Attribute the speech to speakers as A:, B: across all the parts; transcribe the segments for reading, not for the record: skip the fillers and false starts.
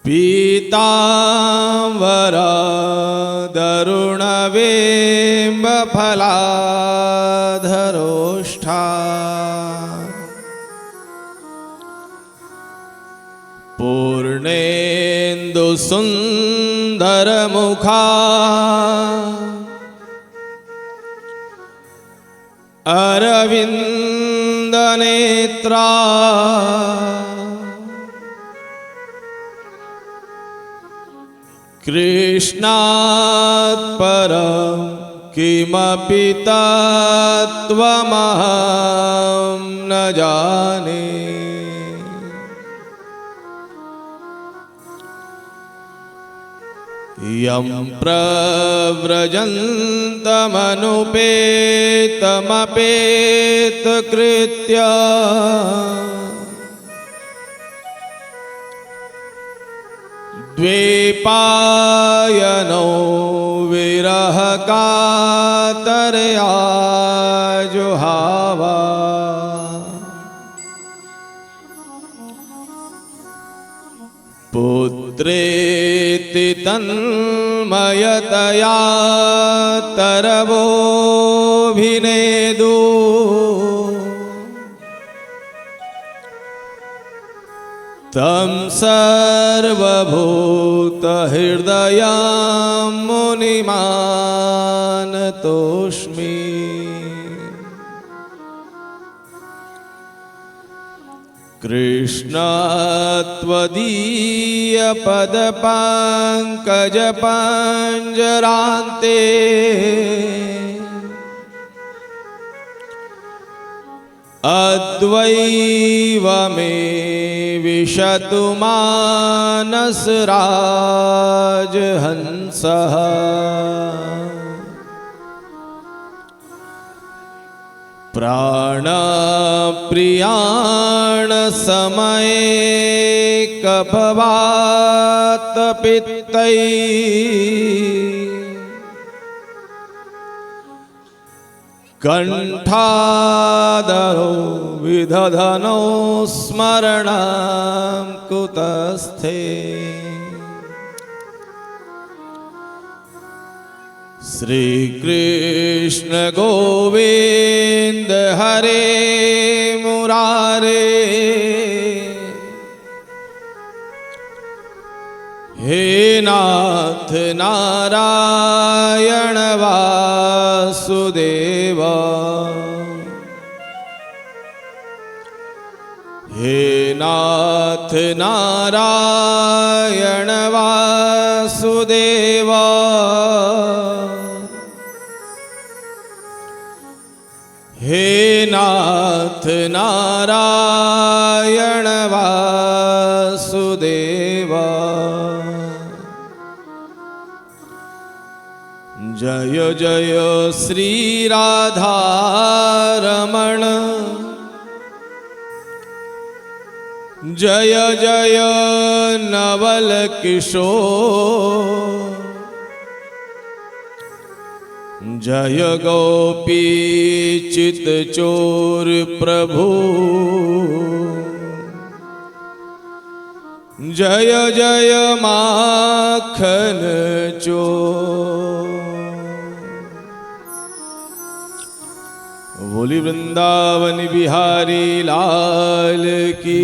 A: पीताम्बरदरुणबिम्बफलाधरोष्ठा पूर्णेन्दुसुन्दरमुखा अरविन्दनेत्रा कृष्णात् परं किमपि तत्त्वमहं न जाने। यं प्रव्रजन्तमनुपेतमपेतकृत्य द्वैपायनो विरहकातरया जुहावा। पुत्रेति तन्मयतया तरवोऽभिनेदु तं सर्वभूतहृदयं मुनिमानतोऽस्मि। कृष्ण त्वदीयपदपङ्कजपञ्जरान्ते अद्वैव मे विशतु मानसराजहंसः। प्राणप्रियाण समये कफवातपित्तै कंठादरो विदधनो स्मरणं कुतस्थे। श्री कृष्ण गोविंद हरे मुरारे हे नाथ नारायण वासुदेव। हे नाथ नारायण वासुदेव। हे नाथ नारायण वासुदेव। जय जय श्री राधा रमण जय जय नवल किशोर। जय गोपी चित चोर प्रभु। जय जय माखन चोर। बोली वृंदावन बिहारी लाल की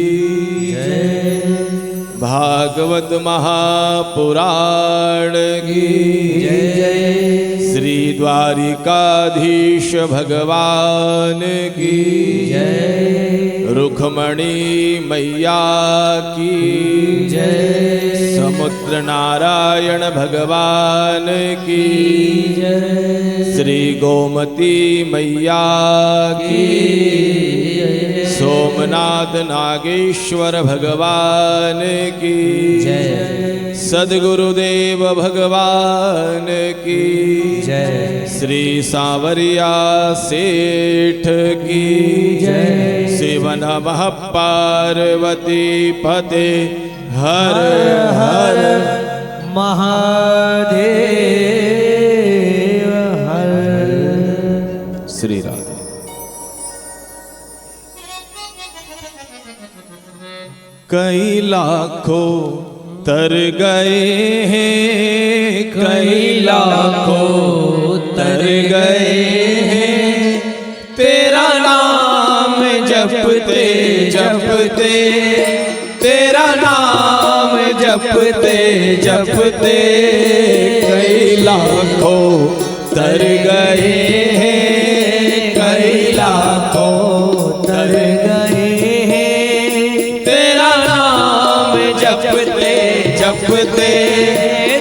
A: जय। भागवत महापुराण की जय। श्री द्वारिकाधीश भगवान की जय। रुक्मणी मैया की जय। समुद्र नारायण भगवान की जय। श्री गोमती मैया की जय। सोमनाथ नागेश्वर भगवान की जय। सद्गुरुदेव भगवान की जय। श्री सांवरिया सेठ की जय। शिव नमः पार्वती पते हर हर महादेव हर। श्री राधे। कई लाखों तर गए हैं, कई लाखों तर गए हैं, तेरा नाम जपते जपते, तेरा नाम जपते जपते, कई लाखों तर गए हैं, कई लाखों तर गए हैं, तेरा नाम जपते जपते,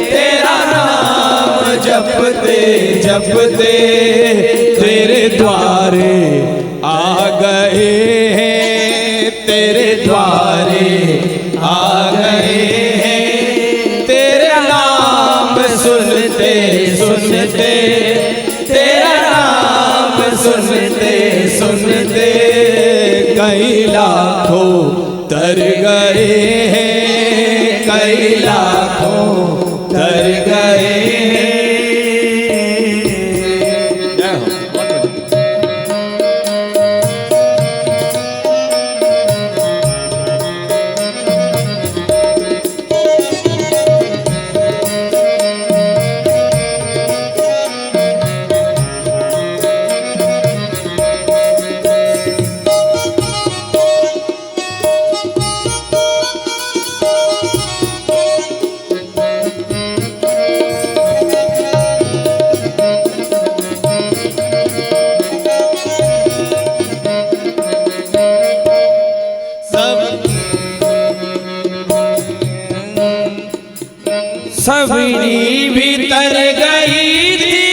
A: तेरा नाम जपते जपते, तेरे द्वारे आ गए हैं, तेरे द्वारे आ गए हैं, तेरा नाम सुनते सुनते, तेरा नाम सुनते सुनते, कई लाखों तर गए हैं, कई लाखों तर गए हैं। सबरी भीतर गई थी,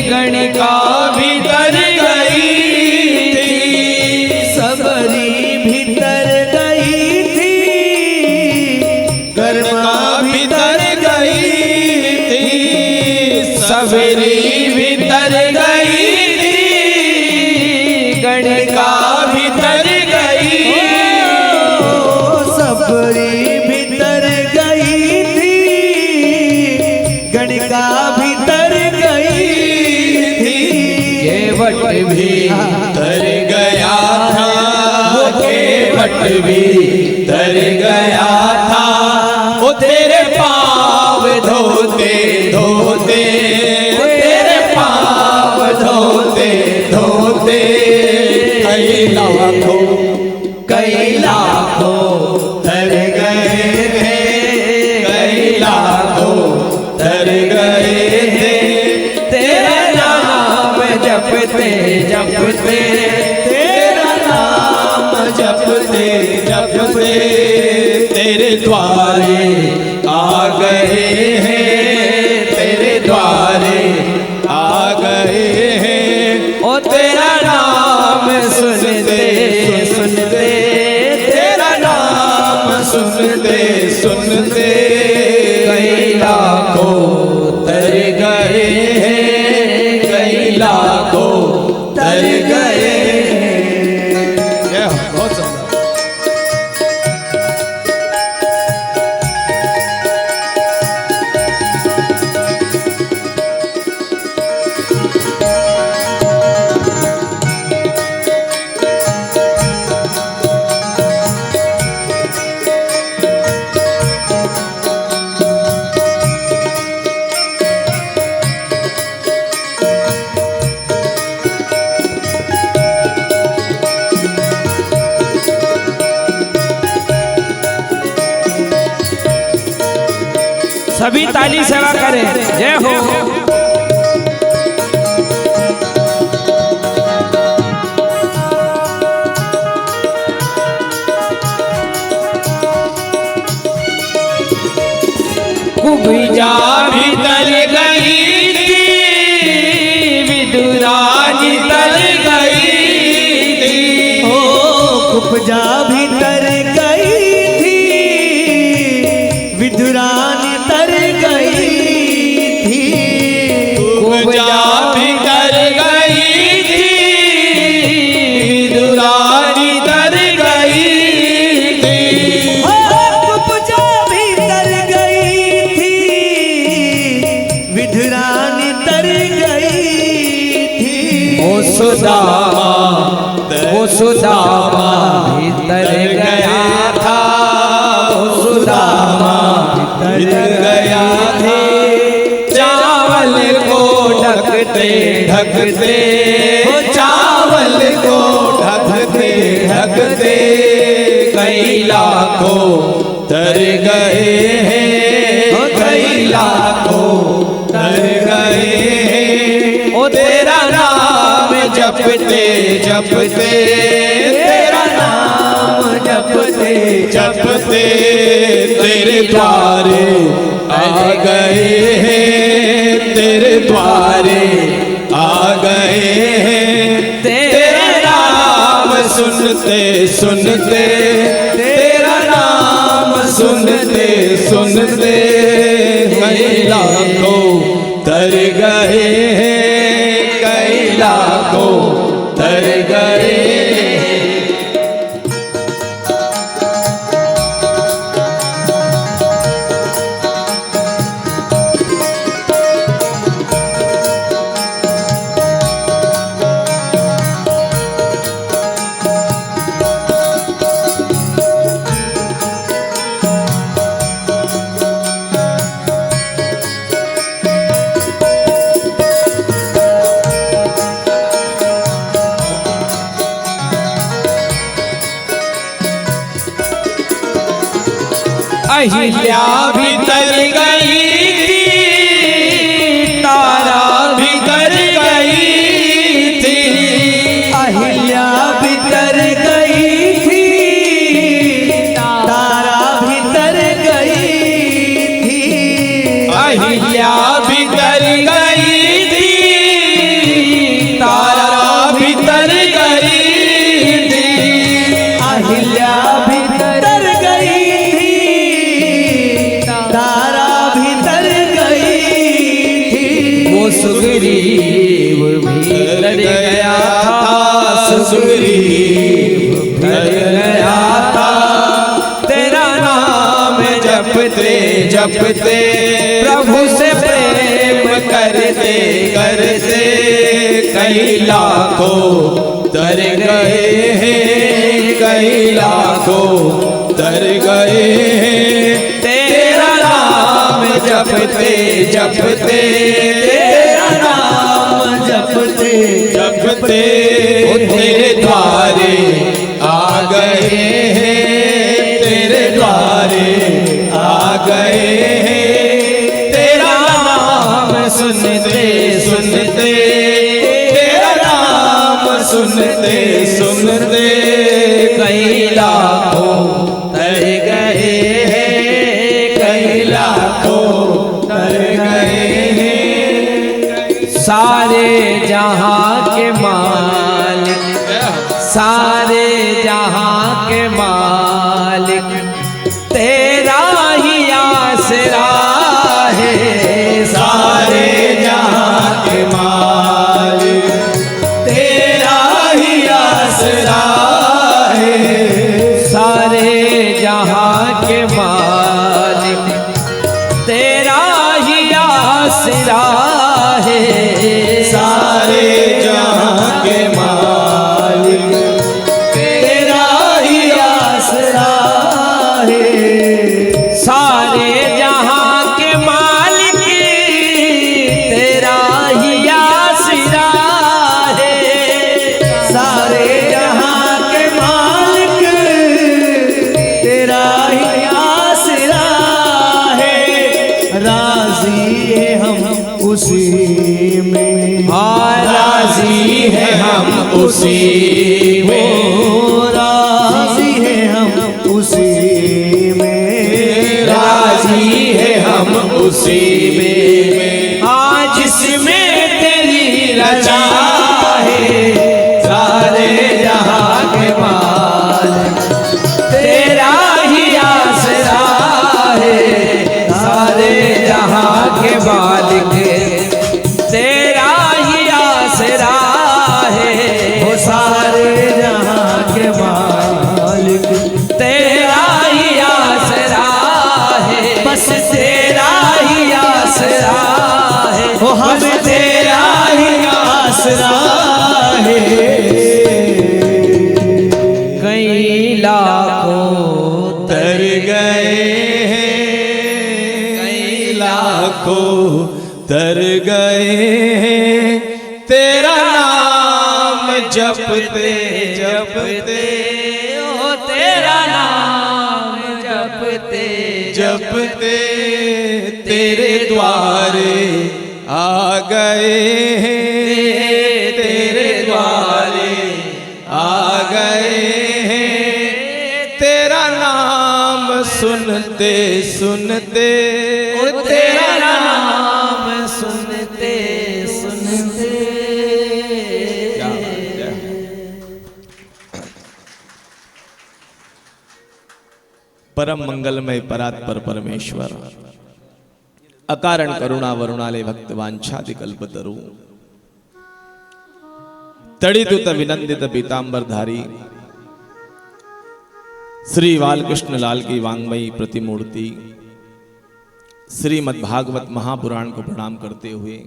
A: गणिका भीतर गई थी, सबरी भीतर गई थी, गणिका भीतर गई थी, सबरी भीतर गई थी, गणिका भीतर गई, सबरी भीतर गई थी, गणिका भीतर गई थी, केवट भी तर गया था, केवट भी तर गया था, वो तेरे पाँव धोते धोते, तेरे पाँव धोते धोते, कई लाखों कई लाखों तर गए थे, कई लाखों तर गए थे, तेरा नाम जपते जपते, तेरा नाम जपते जपते, तेरे द्वारे आ गए हैं, तेरे द्वारे आ गए हैं, ओ तेरा नाम सुनते सुनते, तेरा नाम सुनते सुनते, कई लाखों तर गए हैं, कई लाखों तर गए हैं। बहुत सुंदर।
B: सभी ताली सेवा करें, जय हो।
A: कुब्जा भीतर गई थी, विदुरानी तर गई थी,
C: ओ कुब्जा भीतर गई थी, विदुरानी तर गई थी,
A: कुब्जा भीतर गई थी, विदुरानी तर गई थी,
C: कुब्जा भीतर गई थी, विदुरानी तर गई थी,
A: ओ सुदामा भीतर गया था, ओ सुदामा भगते कई लाखों तर गए हैं, कई लाखों तर गए हैं। ओ तेरा नाम जपते जपते, तेरा नाम जपते जपते तेरे द्वारे आ गए हैं, तेरे द्वारे आ गए हैं। तेरा नाम सुनते सुनते, तेरा नाम सुनते सुनते कई लाखों तर गए हैं, कई लाखों तर गए हैं। अहिल्या भी तर गई थी, तारा भी तर गई थी।
C: अहिल्या भी तर गई थी, तारा भी तर गई थी।
A: अहिल्या भी तर गई थी, तारा भी तर गई थी।
C: अहिल्या भी तर गई थी, तारा भी तर गई थी।
B: वो सुग्रीव भी तर गया था,
A: सुग्रीव तर गया था। तेरा नाम जपते जपते, प्रभु से प्रेम करते करते कई लाखों तर गए हैं, कई लाखों तर गए हैं। तेरा नाम जपते जपते, तेरा नाम
C: जपते
A: जपते तेरे द्वारे आ गए हैं, तेरे द्वारे आ गए हैं। तेरा नाम सुनते सुनते, तेरा नाम सुनते सुनते कई लाखों तर गए हैं, कई लाखों तर गए हैं।
B: सारे जहां के मालिक, सारे जहां के मालिक तेरा ही आसरा है।
A: सारे जहां के मालिक तेरा ही आसरा है।
B: सारे जहां के मालिक तेरा ही आसरा है।
A: सारे जहां के मालिक तेरा ही आसरा है।
B: सारे जहां के मालिक तेरा ही आसरा है।
C: सारे जहां के मालिक तेरा ही आसरा है। राजी है हम उसी में,
A: राजी है हम उसी में,
C: राजी है हम उसी में,
A: राजी है हम उसी में।
B: आज जिसमें तेरी रजा
A: है सारे जहां के मालिक
B: तेरा ही आसरा है। सारे जहां के मालिक तेरा ही आसरा है।
C: वो सारे जहां के मालिक
B: तेरा ही आसरा है।
C: बस
B: तेरा ही आसरा है।
C: वो हम तेरा ही आसरा है।
B: कई लाखों
A: तर गए हैं, कई लाखों तर गए हैं। तेरा नाम जपते जपते
C: जपते तेरे द्वारे आ गए हैं, तेरे द्वारे आ गए हैं। तेरा नाम सुनते सुनते, तेरा नाम सुनते सुनते। परम मंगलमय परात्पर परमेश्वर, अकारण करुणा वरुणालय भक्त वांछादि कल्पतरु, तड़ितुत विनंदित पीतांबरधारी श्री बालकृष्ण लाल की वांग्मयी प्रतिमूर्ति श्रीमद् भागवत महापुराण को प्रणाम करते हुए,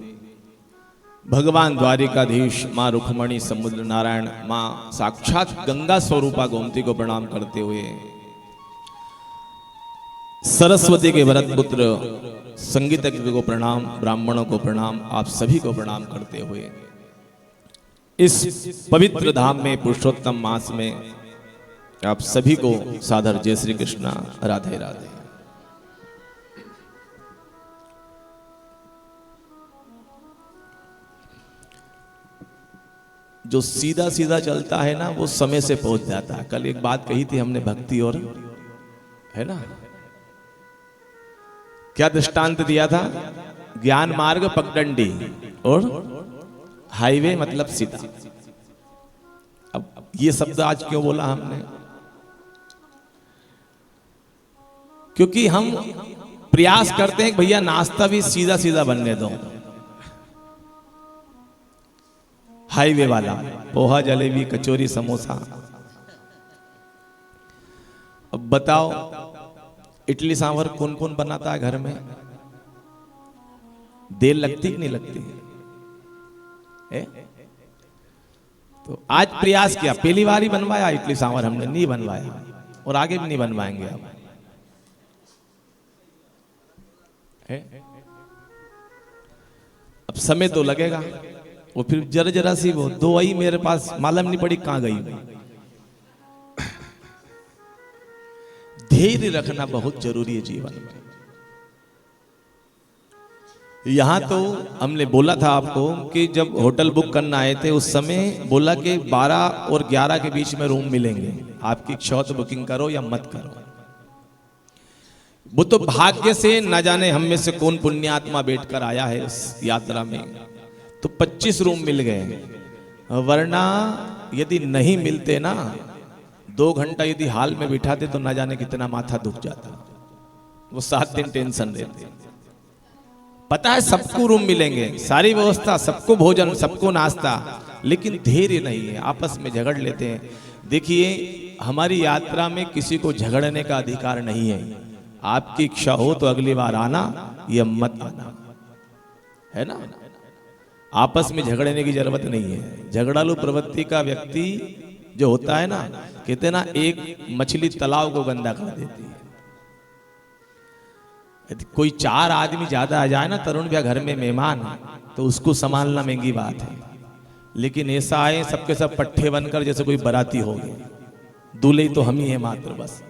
C: भगवान द्वारिकाधीश माँ रुक्मणी समुद्र नारायण माँ साक्षात गंगा स्वरूपा गोमती को प्रणाम करते हुए, सरस्वती के भरत पुत्र संगीतज्ञ को प्रणाम, ब्राह्मणों को प्रणाम, आप सभी को प्रणाम करते हुए इस पवित्र धाम में पुरुषोत्तम मास में आप सभी को सादर जय श्री कृष्णा, राधे राधे। जो सीधा सीधा चलता है ना वो समय से पहुंच जाता है। कल एक बात कही थी हमने भक्ति और, है ना, क्या दृष्टांत दिया था? ज्ञान मार्ग पगडंडी और हाईवे मतलब सीधा। अब ये शब्द आज क्यों बोला हमने? क्योंकि हम प्रयास करते हैं कि भैया नाश्ता भी सीधा सीधा बनने दो, हाईवे वाला, पोहा जलेबी कचौरी समोसा। अब बताओ इडली सांभर कौन कौन बनाता है घर में? देर लगती कि नहीं लगती है? तो आज प्रयास किया, पहली बार ही बनवाया इडली सांभर हमने, नहीं बनवाया और आगे भी नहीं बनवाएंगे अब। अब समय तो लगेगा, वो फिर जरा जरा सी वो दो आई मेरे पास मालूम नहीं पड़ी कहां गई। धैर्य रखना बहुत जरूरी है जीवन में। यहां तो हमने बोला था आपको कि जब होटल बुक करना आए थे उस समय बोला कि 12 और 11 के बीच में रूम मिलेंगे, आपकी इच्छा हो तो बुकिंग करो या मत करो। वो तो भाग्य से न जाने हम में से कौन पुण्यात्मा बैठकर आया है इस यात्रा में, तो 25 रूम मिल गए, वरना यदि नहीं मिलते ना 2 घंटा यदि हाल में बिठाते तो न जाने कितना माथा दुख जाता। वो 7 दिन टेंशन रहते। पता है सबको रूम मिलेंगे, सारी व्यवस्था, सबको भोजन, सबको नाश्ता, लेकिन धैर्य नहीं है, आपस में झगड़ लेते हैं। देखिए हमारी यात्रा में किसी को झगड़ने का अधिकार नहीं है। आपकी इच्छा हो तो अगली बार आना या मत आना, है ना। आपस में झगड़ने की जरूरत नहीं है। झगड़ालू प्रवृत्ति का व्यक्ति जो होता है ना, कहते ना एक मछली तालाब को गंदा कर देती है। यदि कोई 4 आदमी ज्यादा आ जाए ना तरुण भैया घर में मेहमान, तो उसको संभालना महंगी बात है। लेकिन ऐसा आए सबके सब पट्टे बनकर जैसे कोई बराती हो गए, दूल्हे तो हम ही है मात्र बस।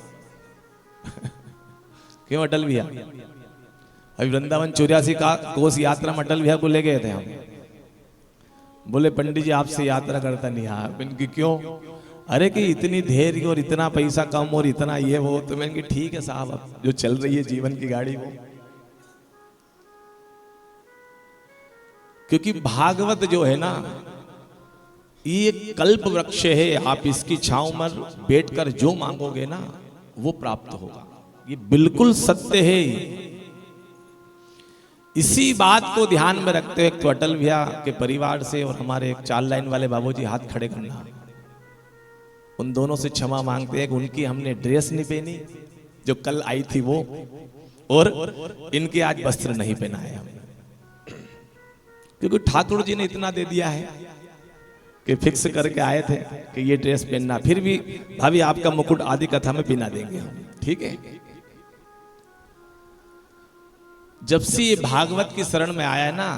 C: क्यों अटल भैया? अभी वृंदावन 84 का कोस यात्रा में अटल भैया को ले गए थे हम। बोले पंडित जी आपसे यात्रा करता नहीं यार। मैंने क्यों? अरे कि इतनी धैर्य और इतना पैसा कम और इतना ये वो। तो मैंने ठीक है साहब, अब जो चल रही है जीवन की गाड़ी वो। क्योंकि भागवत जो है ना ये कल्प वृक्ष है, आप इसकी छांव में बैठकर जो मांगोगे ना वो प्राप्त होगा। ये बिल्कुल सत्य है। इसी बात को ध्यान में रखते हुए तो अटल भैया के परिवार से और हमारे एक 4 लाइन वाले बाबूजी हाथ खड़े करना, उन दोनों से क्षमा मांगते हैं कि उनकी हमने ड्रेस नहीं पहनी जो कल आई थी वो, और इनके आज वस्त्र नहीं पहनाए हमने, क्योंकि ठाकुर जी ने इतना दे दिया है कि फिक्स करके आए थे कि ये ड्रेस पहनना। फिर भी भाभी आपका मुकुट आदि कथा में पहना देंगे हम, ठीक है। जब से ये भागवत की शरण में आया है ना,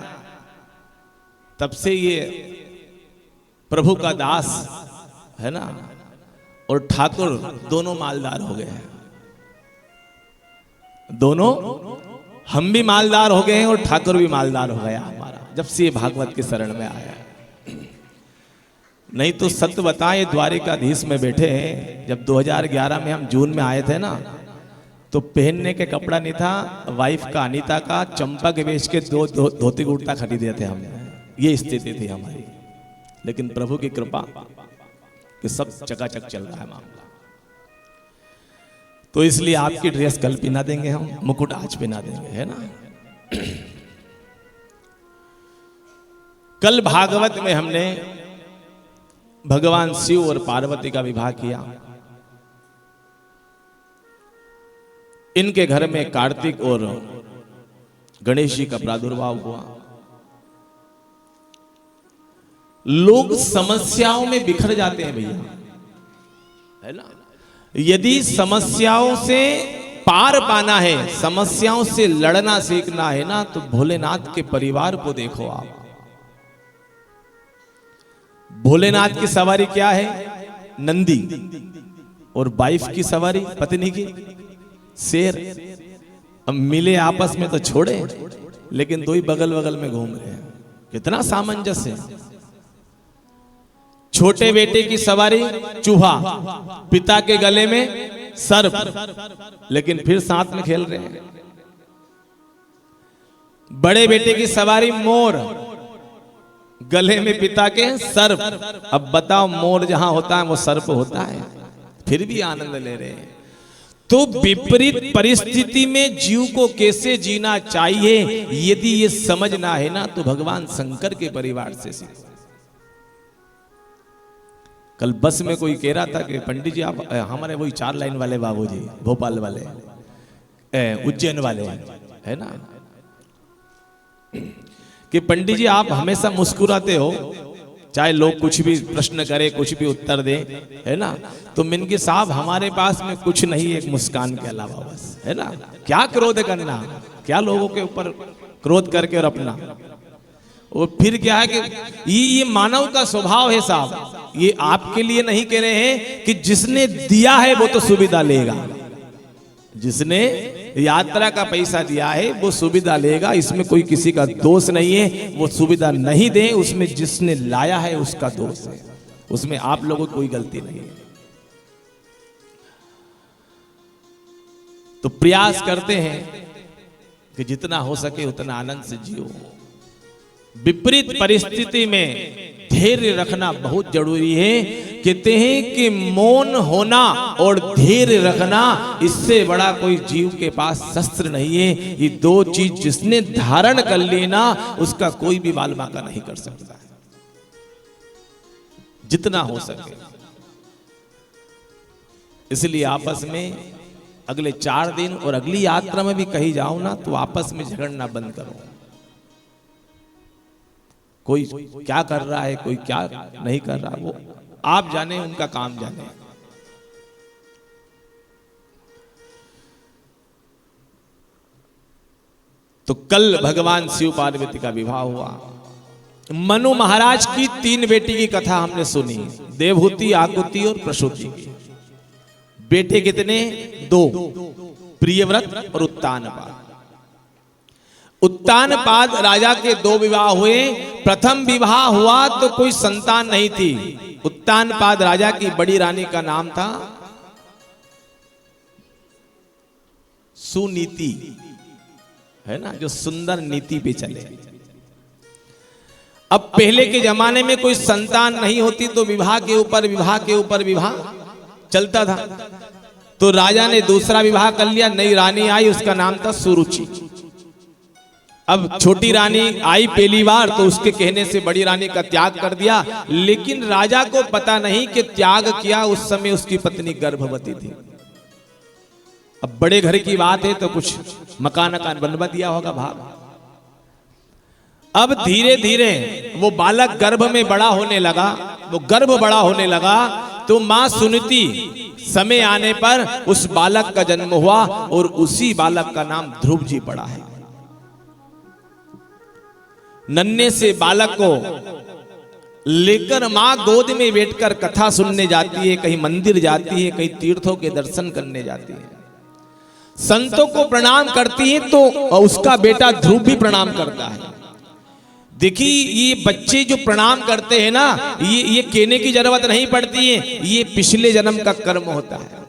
C: तब से ये प्रभु का दास है ना और ठाकुर दोनों मालदार हो गए हैं। दोनों हम भी मालदार हो गए हैं और ठाकुर भी मालदार हो गया हमारा, जब से ये भागवत के शरण में आया। नहीं तो सत्य बताएं, द्वारिकाधीश में बैठे हैं। जब 2011 में हम जून में आए थे ना, तो पहनने के कपड़ा नहीं था। वाइफ का, अनीता का, चंपा के बेच के दो धोती कुर्ता खरीदे थे हमने। ये स्थिति थी हमारी। लेकिन प्रभु की कृपा कि सब चकाचक चल रहा है मामला। तो इसलिए आपकी ड्रेस कल पहना देंगे हम, मुकुट आज पहना देंगे, है ना। कल भागवत में हमने भगवान शिव और पार्वती का विवाह किया। इनके घर में कार्तिक और गणेश जी का प्रादुर्भाव हुआ। लोग समस्याओं में बिखर जाते हैं भैया, है ना। यदि समस्याओं से पार पाना है, समस्याओं से लड़ना सीखना है ना, तो भोलेनाथ के परिवार को देखो आप। भोलेनाथ की सवारी क्या है? नंदी। और वाइफ की सवारी पत्नी की शेर। अब मिले आपस में तो छोड़े, लेकिन दो ही बगल बगल में घूम रहे हैं। कितना सामंजस्य। छोटे बेटे की सवारी चूहा, पिता के गले में सर्प, लेकिन फिर साथ में खेल रहे हैं। बड़े बेटे की सवारी मोर, गले में पिता के सर्प। अब बताओ, मोर जहां होता है वो सर्प होता है, फिर भी आनंद ले रहे हैं। तो विपरीत परिस्थिति में जीव को कैसे जीना चाहिए, यदि ये समझना है ना, तो भगवान शंकर के परिवार से सीखो। कल बस में कोई कह रहा था कि पंडित जी आप हमारे वही 4 लाइन वाले बाबूजी, भोपाल वाले, उज्जैन वाले, है ना, कि पंडित जी आप हमेशा मुस्कुराते हो, चाहे लोग कुछ भी प्रश्न करें, कुछ भी उत्तर दें, है ना। तो मिनकी साहब हमारे पास में कुछ नहीं, एक मुस्कान के अलावा बस, है ना। क्या क्रोध करना, क्या लोगों के ऊपर क्रोध करके और अपना। और फिर क्या है कि ये मानव का स्वभाव है साहब। ये आपके लिए नहीं कह रहे हैं कि जिसने दिया है वो तो सुविधा लेगा। जिसने यात्रा का पैसा दिया है वो सुविधा लेगा, इसमें कोई किसी का दोष नहीं है। वो सुविधा नहीं दे, उसमें जिसने लाया है उसका दोष है, उसमें आप लोगों की कोई गलती नहीं है। तो प्रयास करते हैं कि जितना हो सके उतना आनंद से जियो। विपरीत परिस्थिति में धैर्य रखना बहुत जरूरी है। कहते हैं कि मौन होना और धैर्य रखना, इससे बड़ा कोई जीव के पास शस्त्र नहीं है। ये 2 चीज जिसने धारण कर लेना, उसका कोई भी बाल बांका नहीं कर सकता। जितना हो सके। इसलिए आपस में अगले 4 दिन और अगली यात्रा में भी कहीं जाओ ना, तो आपस में झगड़ना बंद करो। कोई क्या कर रहा है, कोई क्या नहीं कर रहा, वो आप जाने, उनका काम जाने। तो कल भगवान शिव पार्वती का विवाह हुआ। मनु महाराज की 3 बेटी की कथा हमने सुनी, देवहूति, आकुति और प्रसूति की। बेटे कितने? 2, प्रियव्रत और उत्तानपाद। उत्तानपाद राजा के 2 विवाह हुए। प्रथम विवाह हुआ तो कोई संतान नहीं थी। उत्तानपाद राजा की बड़ी रानी का नाम था सुनीति, है ना, जो सुंदर नीति पे चले। अब पहले के जमाने में कोई संतान नहीं होती तो विवाह के ऊपर विवाह के ऊपर विवाह चलता था। तो राजा ने दूसरा विवाह कर लिया, नई रानी आई, उसका नाम था सुरुचि। अब छोटी रानी आई पहली बार, तो उसके कहने से बड़ी रानी का त्याग कर दिया। लेकिन राजा को पता नहीं कि त्याग किया उस समय उसकी पत्नी गर्भवती थी। अब बड़े घर की बात है तो कुछ मकान बनवा दिया होगा भाग। अब धीरे धीरे वो बालक गर्भ में बड़ा होने लगा, वो गर्भ बड़ा होने लगा। तो मां सुनीति समय आने पर उस बालक का जन्म हुआ और उसी बालक का नाम ध्रुव जी पड़ा है। नन्हे से बालक को लेकर मां गोद में बैठकर कथा सुनने जाती है, कहीं मंदिर जाती है, कहीं तीर्थों के दर्शन करने जाती है। संतों को प्रणाम करती है तो उसका बेटा ध्रुव भी प्रणाम करता है। देखिए ये बच्चे जो प्रणाम करते हैं ना, ये कहने की जरूरत नहीं पड़ती है, ये पिछले जन्म का कर्म होता है।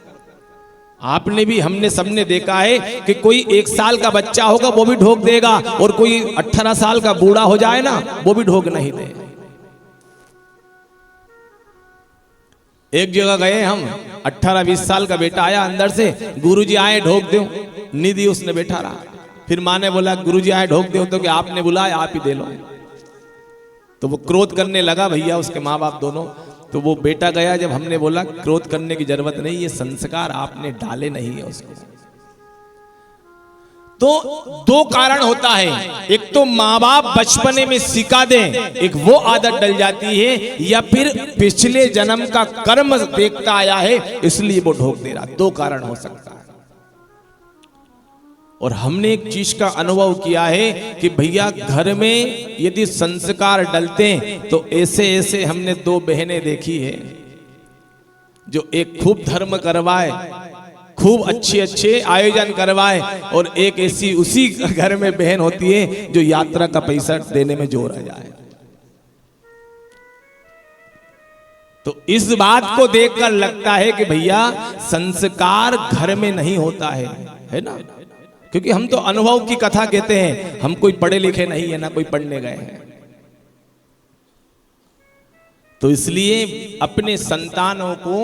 C: आपने भी, हमने सबने देखा है कि कोई 1 साल का बच्चा होगा वो भी ढोक देगा, और कोई 18 साल का बूढ़ा हो जाए ना वो भी ढोक नहीं देगा। एक जगह गए हम, 18-20 साल का बेटा आया अंदर से, गुरुजी आए ढोक दो, निधि उसने बैठा रहा। फिर माँ ने बोला गुरुजी आए ढोक दो, तो कि आपने बुलाया आप ही दे लो। तो वो क्रोध करने लगा, भैया उसके माँ बाप दोनों। तो वो बेटा गया, जब हमने बोला क्रोध करने की जरूरत नहीं, ये संस्कार आपने डाले नहीं है उसको। तो 2 कारण होता है, एक तो माँ बाप बचपने में सिखा दें, एक वो आदत डल जाती है, या फिर पिछले जन्म का कर्म देखता आया है इसलिए वो ढोक दे रहा। 2 कारण हो सकता है। और हमने एक चीज का अनुभव किया है कि भैया घर में यदि संस्कार डलते हैं तो ऐसे ऐसे हमने 2 बहनें देखी है जो एक खूब धर्म करवाए, खूब अच्छे आयोजन करवाए, और एक ऐसी उसी घर में बहन होती है जो यात्रा का पैसा देने में जोर आ जाए। तो इस बात को देखकर लगता है कि भैया संस्कार घर में नहीं होता है ना। क्योंकि हम तो अनुभव की कथा कहते हैं, हम कोई पढ़े लिखे नहीं है ना कोई पढ़ने गए हैं। तो इसलिए अपने संतानों को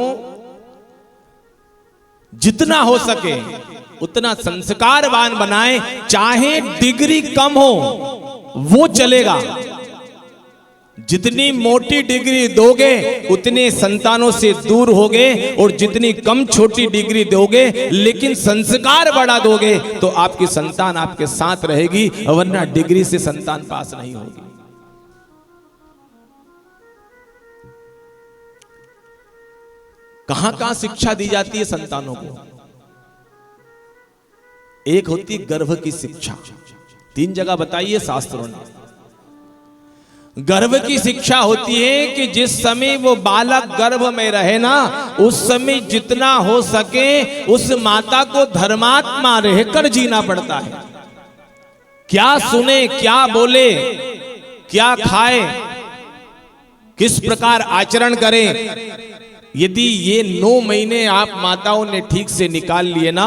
C: जितना हो सके उतना संस्कारवान बनाएं, चाहे डिग्री कम हो वो चलेगा। जितनी मोटी डिग्री दोगे उतने संतानों से दूर होगे, और जितनी कम छोटी डिग्री दोगे लेकिन संस्कार बड़ा दोगे तो आपकी संतान आपके साथ रहेगी, वरना डिग्री से संतान पास नहीं होगी। कहां कहां शिक्षा दी जाती है संतानों को? एक होती है गर्भ की शिक्षा, 3 जगह बताइए शास्त्रों ने। गर्भ की शिक्षा होती है कि जिस समय वो बालक गर्भ में रहे ना, उस समय जितना हो सके उस माता को धर्मात्मा रहकर जीना पड़ता है। क्या सुने, क्या बोले, क्या खाए, किस प्रकार आचरण करें। यदि ये 9 महीने आप माताओं ने ठीक से निकाल लिए ना,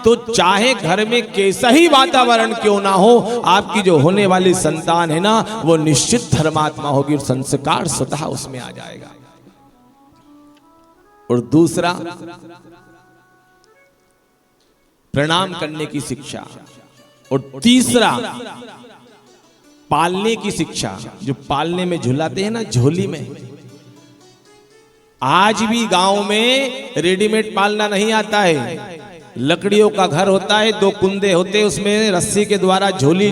C: तो चाहे घर में कैसा ही वातावरण क्यों ना हो, आपकी जो होने वाली संतान है ना वो निश्चित धर्मात्मा होगी, और संस्कार स्वतः उसमें आ जाएगा। और दूसरा, प्रणाम करने की शिक्षा, और तीसरा पालने की शिक्षा। जो पालने में झुलाते हैं ना झोली में, आज भी गांव में रेडीमेड पालना नहीं आता है। लकड़ियों का घर होता है, 2 कुंदे होते हैं, उसमें रस्सी के द्वारा झोली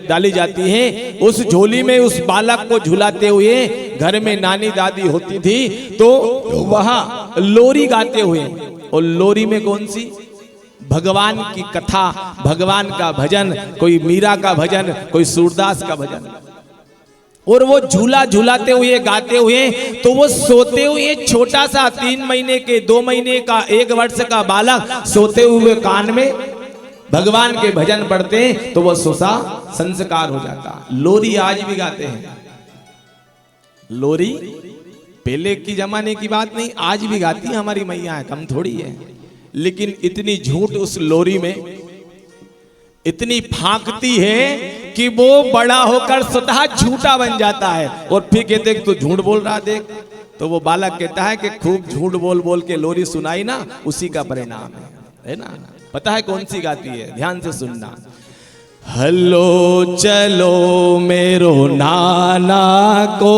C: डाली जाती है। उस झोली में उस बालक को झुलाते हुए घर में नानी दादी होती थी, तो वहां लोरी गाते हुए, और लोरी में कौन सी? भगवान की कथा, भगवान का भजन, कोई मीरा का भजन, कोई सूरदास का भजन, और वो झूला झूलाते हुए गाते हुए, तो वो सोते हुए छोटा सा 3 महीने के, 2 महीने का, 1 वर्ष का बालक सोते हुए कान में भगवान के भजन पढ़ते, तो वो सोसा संस्कार हो जाता। लोरी आज भी गाते हैं। लोरी पहले की जमाने की बात नहीं, आज भी गाती है हमारी मैया, कम थोड़ी है। लेकिन इतनी झूठ उस लोरी में इतनी फांकती है कि वो बड़ा होकर स्वतः झूठा बन जाता है, और फिर कहते तू झूठ बोल रहा देख। तो वो बालक कहता है कि खूब झूठ बोल बोल के लोरी सुनाई ना, उसी का परिणाम है ना। पता है कौन सी गाती है? ध्यान से सुनना। हलो चलो मेरो नाना को,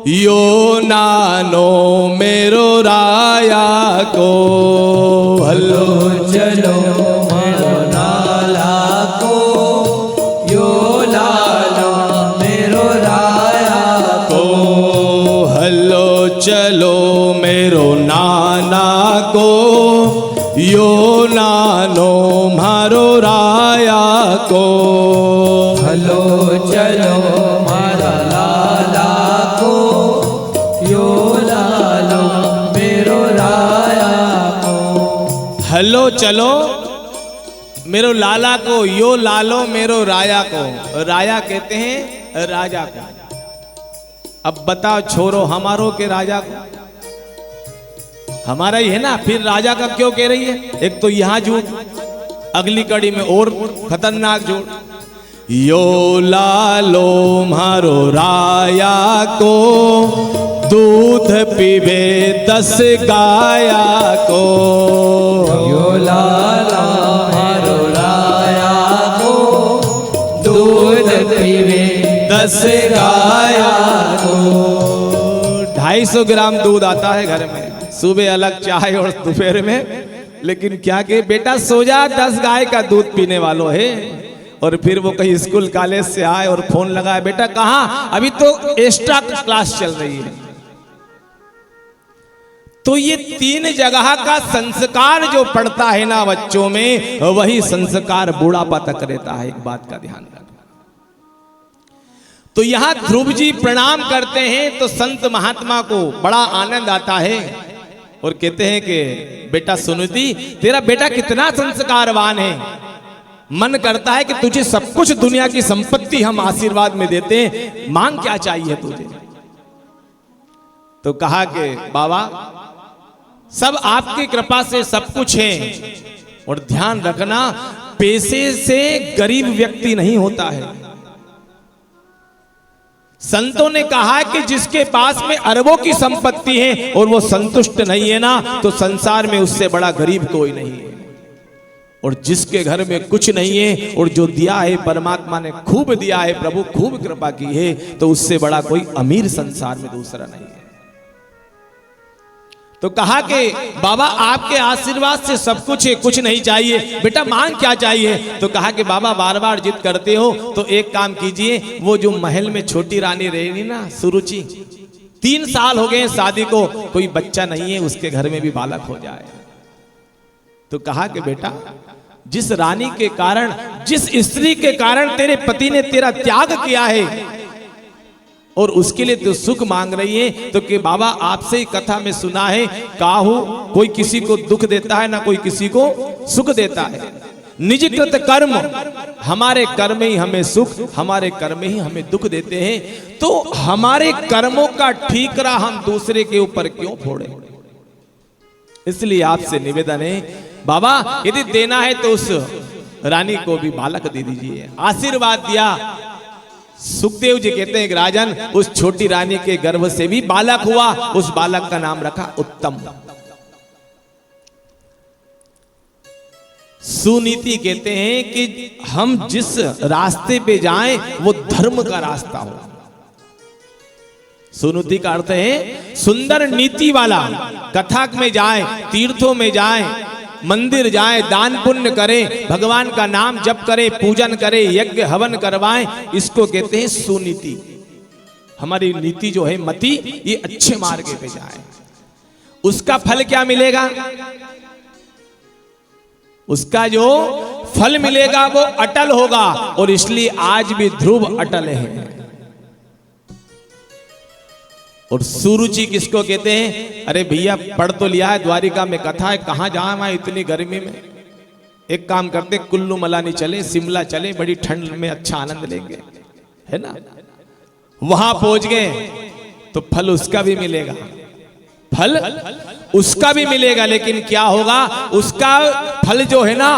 C: यो नानो मेरो राया को। हलो
A: चलो मेरो नाला को, यो लालो मेरो राया को।
C: हलो चलो मेरो नाना को, यो नानो मारो राया को।
A: हलो चलो मारा लाला को, यो लालो मेरो राया को।
C: हलो चलो मेरो लाला को यो लालो मेरो राया को, राया कहते हैं राजा को। अब बताओ छोरो हमारो के राजा को, हमारा ही है ना, फिर राजा का क्यों कह रही है? एक तो यहां झूठ, अगली कड़ी में और खतरनाक झूठ। यो लालो मारो राया को, दूध पीवे 10 गाया को।
A: यो लाला मारो राया को, दूध पीवे
C: 10 गाया को। 250 ग्राम दूध आता है घर में, सुबह अलग चाय और दोपहर में। लेकिन क्या कहे बेटा सो जा, 10 गाय का दूध पीने वालों है। और फिर वो कहीं स्कूल कॉलेज से आए और फोन लगाए, बेटा कहाँ? अभी तो एक्स्ट्रा क्लास चल रही है। तो ये 3 जगह का संस्कार जो पड़ता है ना बच्चों में, वही संस्कार बूढ़ापा तक रहता है। एक बात का ध्यान रखना। तो यहां ध्रुव जी प्रणाम करते हैं तो संत महात्मा को बड़ा आनंद आता है और कहते हैं कि बेटा सुनीति, तेरा बेटा कितना संस्कारवान है, मन करता है कि तुझे सब कुछ दुनिया की संपत्ति हम आशीर्वाद में देते हैं, मांग क्या चाहिए तुझे? तो कहा कि बाबा सब आपकी कृपा से सब कुछ है, और ध्यान रखना पैसे से गरीब व्यक्ति नहीं होता है। संतों ने कहा है कि जिसके पास में अरबों की संपत्ति है और वो संतुष्ट नहीं है ना, तो संसार में उससे बड़ा गरीब कोई नहीं है। और जिसके घर में कुछ नहीं है और जो दिया है परमात्मा ने खूब दिया है, प्रभु खूब कृपा की है, तो उससे बड़ा कोई अमीर संसार में दूसरा नहीं है। तो कहा कि बाबा आपके आशीर्वाद से सब कुछ है, कुछ नहीं चाहिए, बेटा मांग क्या चाहिए? तो कहा कि बाबा बार बार जिद करते हो तो एक काम कीजिए, वो जो महल में छोटी रानी रहेगी ना सुरुचि, 3 साल हो गए शादी को, कोई बच्चा नहीं है, उसके घर में भी बालक हो जाए। तो कहा कि बेटा जिस रानी के कारण, जिस स्त्री के कारण तेरे पति ने तेरा त्याग किया है और उसके लिए तो सुख मांग रही है, तो कि बाबा आपसे ही कथा में सुना है, काहू कोई किसी को दुख देता है ना कोई किसी को सुख देता है। निजकृत कर्म, हमारे कर्म ही हमें सुख, हमारे कर्म ही हमें दुख देते हैं। तो हमारे कर्मों का ठीकरा हम दूसरे के ऊपर क्यों फोड़े? इसलिए आपसे निवेदन है बाबा, यदि देना है तो उस रानी को भी बालक दे दीजिए। आशीर्वाद दिया। सुखदेव जी कहते हैं कि राजन, उस छोटी रानी के गर्भ से भी बालक हुआ, उस बालक का नाम रखा उत्तम। सुनीति कहते हैं कि हम जिस रास्ते पे जाएं वो धर्म का रास्ता हो। सुनीति का अर्थ है सुंदर नीति वाला। कथा में जाएं, तीर्थों में जाएं, मंदिर जाएं, दान पुण्य करें, भगवान का नाम जप करें, पूजन करें, यज्ञ हवन करवाएं, इसको कहते हैं सुनीति। हमारी नीति जो है मति, ये अच्छे मार्ग पे जाए। उसका फल क्या मिलेगा? उसका जो फल मिलेगा वो अटल होगा। और इसलिए आज भी ध्रुव अटल है। और सुरुचि किसको कहते हैं? अरे भैया पढ़ तो लिया है, द्वारिका में कथा है, कहां जाए वहां इतनी गर्मी में? एक काम करते, कुल्लू मनाली चले, शिमला चले, बड़ी ठंड में अच्छा आनंद लेंगे, है ना? वहां पहुंच गए तो फल उसका भी मिलेगा, फल उसका भी मिलेगा। लेकिन क्या होगा? उसका फल जो है ना,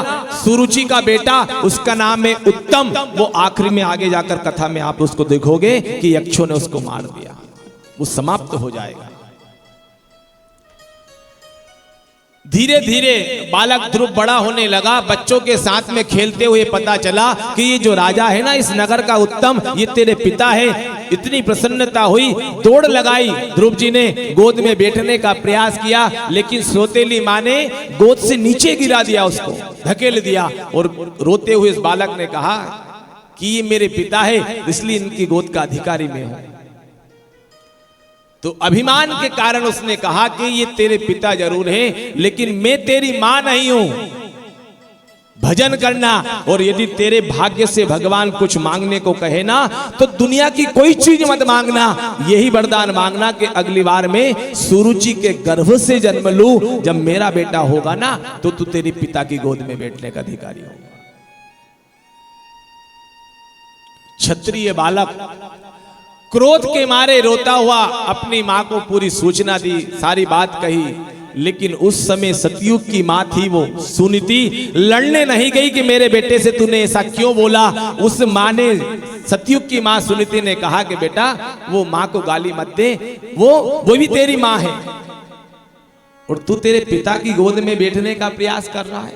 C: सुरुचि का बेटा, उसका नाम है उत्तम। वो आखिरी में आगे जाकर कथा में आप उसको देखोगे कि यक्षों ने उसको मार दिया, वो समाप्त हो जाएगा। धीरे धीरे बालक ध्रुव बड़ा होने लगा। बच्चों के साथ में खेलते हुए पता चला कि ये जो राजा है ना इस नगर का उत्तम, ये तेरे पिता है। इतनी प्रसन्नता हुई, दौड़ लगाई। ध्रुव जी ने गोद में बैठने का प्रयास किया, लेकिन सौतेली माँ ने गोद से नीचे गिरा दिया, उसको धकेल दिया। और रोते हुए इस बालक ने कहा कि ये मेरे पिता है, इसलिए इनकी गोद का अधिकारी मैं हूं। तो अभिमान के कारण उसने कहा कि ये तेरे पिता जरूर हैं, लेकिन मैं तेरी मां नहीं हूं। भजन करना, और यदि तेरे भाग्य से भगवान कुछ मांगने को कहे ना, तो दुनिया की कोई चीज मत मांगना, यही वरदान मांगना कि अगली बार में सुरुचि के गर्भ से जन्म लूं, जब मेरा बेटा होगा ना तो तू तेरे पिता की गोद में बैठने का अधिकारी होगा। क्षत्रिय बालक क्रोध के मारे रोता हुआ अपनी मां को पूरी सूचना दी, सारी बात कही। लेकिन उस समय सतयुग की मां थी, वो सुनीति लड़ने नहीं गई कि मेरे बेटे से तूने ऐसा क्यों बोला। उस मां ने, सतयुग की मां सुनीति ने कहा कि बेटा वो मां को गाली मत दे, वो भी तेरी मां है और तू तेरे पिता की गोद में बैठने का प्रयास कर रहा है।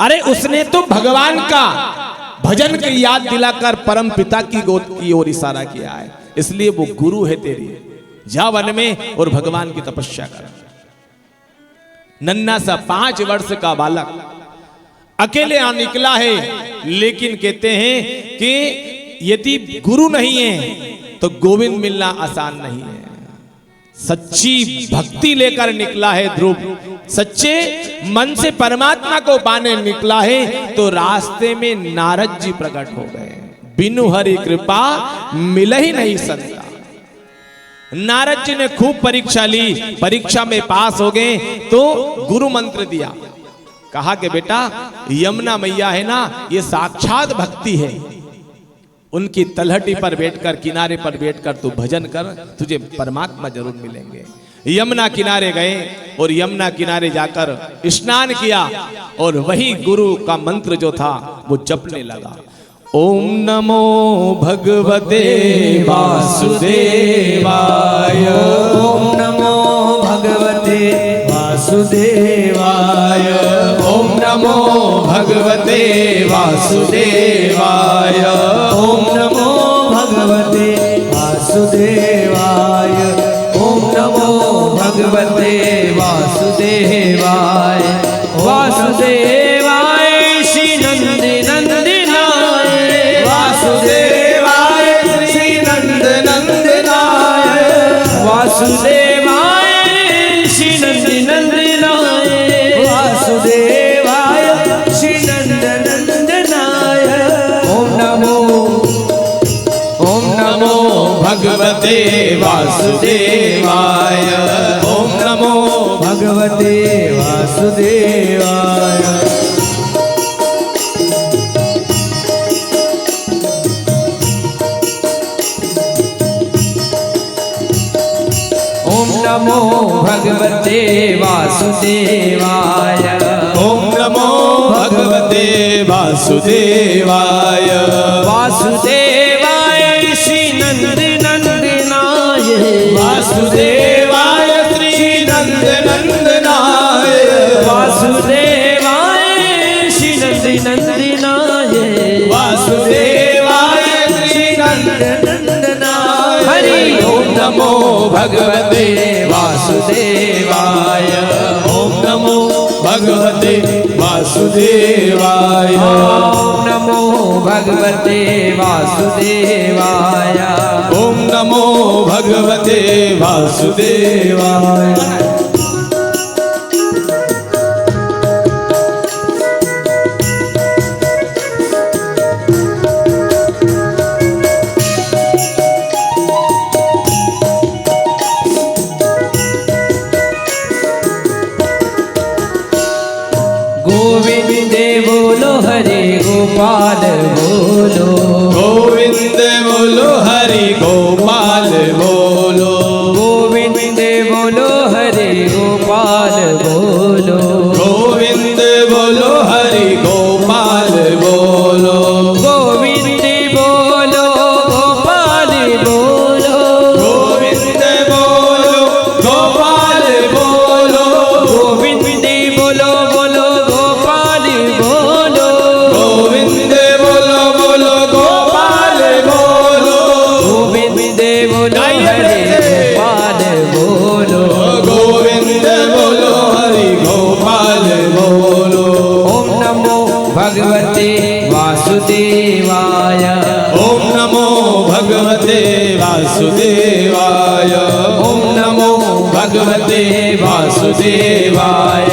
C: अरे उसने तो भगवान का भजन की याद दिलाकर परम पिता की गोद की ओर इशारा किया है, इसलिए वो गुरु है तेरी। जा वन में और भगवान की तपस्या कर। नन्ना सा 5 वर्ष का बालक अकेले आ निकला है, लेकिन कहते हैं कि यदि गुरु नहीं है तो गोविंद मिलना आसान नहीं है। सच्ची भक्ति लेकर निकला है ध्रुव, सच्चे मन से परमात्मा को पाने निकला है। तो रास्ते में नारद जी प्रकट हो गए, बिनु हरि कृपा मिल ही नहीं सकता। नारद जी ने खूब परीक्षा ली, परीक्षा में पास हो गए तो गुरु मंत्र दिया, कहा कि बेटा यमुना मैया है ना, ये साक्षात भक्ति है, उनकी तलहटी पर बैठकर, किनारे पर बैठकर तू भजन कर, तुझे परमात्मा जरूर मिलेंगे। यमुना किनारे गए और यमुना किनारे जाकर स्नान किया और वही गुरु का मंत्र जो था वो जपने लगा। ओम नमो भगवते वासुदेवाय,
A: ओम नमो भगवते वासुदेवाय,
C: ओम नमो भगवते वासुदेवाय,
A: ओम नमो भगवते वासुदेवाय, ओम नमो भगवते वासुदेवाय। वासुदेवाय श्री नंद नंदनाय, वासुदेवाय श्री नंद नंदनाय, वासुदेवाय श्री नंद नंदनाय, वासुदेवाय श्री नंद नंदनाय। ओम नमो
C: भगवते वासुदेवाय, ओम नमो
A: भगवते वासुदेवाय। ओम नमो भगवते वासुदेवाय,
C: ओम नमो भगवते वासुदेवाय,
A: वासुदेवाय श्री नंद नंदनाय,
C: वासुदेवाय श्री नंद नंदनाय,
A: वासुदेवाय श्री नंद नंदनाय,
C: वासुदेवाय श्री नंद
A: नंदनाय।
C: हरि
A: ओम नमो भगवते वासुदेवाय,
C: ओम नमो भगवते वासुदेवाय,
A: ओम नमो भगवते वासुदेवाय,
C: ओम नमो भगवते वासुदेवाय।
A: गोविंद बोलो हरे गोपाल बोलो,
C: गोविंद बोलो हरि गोपाल बोलो,
A: गोविंद बोलो हरे गोपाल बोलो,
C: गोविंद बोलो हरि गोपाल बोलो,
A: गोविंद बोलो गोपाल बोलो,
C: गोविंद बोलो गोपाल बोलो,
A: गोविंद बोलो बोलो गोपाल बोलो,
C: गोविंद बोलो बोलो गोपाल बोलो,
A: गोविंद बोलो हरे गोपाल बोलो,
C: गोविंद बोलो हरि गोपाल बोलो।
A: ओम नमो भगवते वासुदेवाय,
C: ओम नमो भगवते वासुदेवाय,
A: ओम नमो
C: भगवते वासुदेवाय,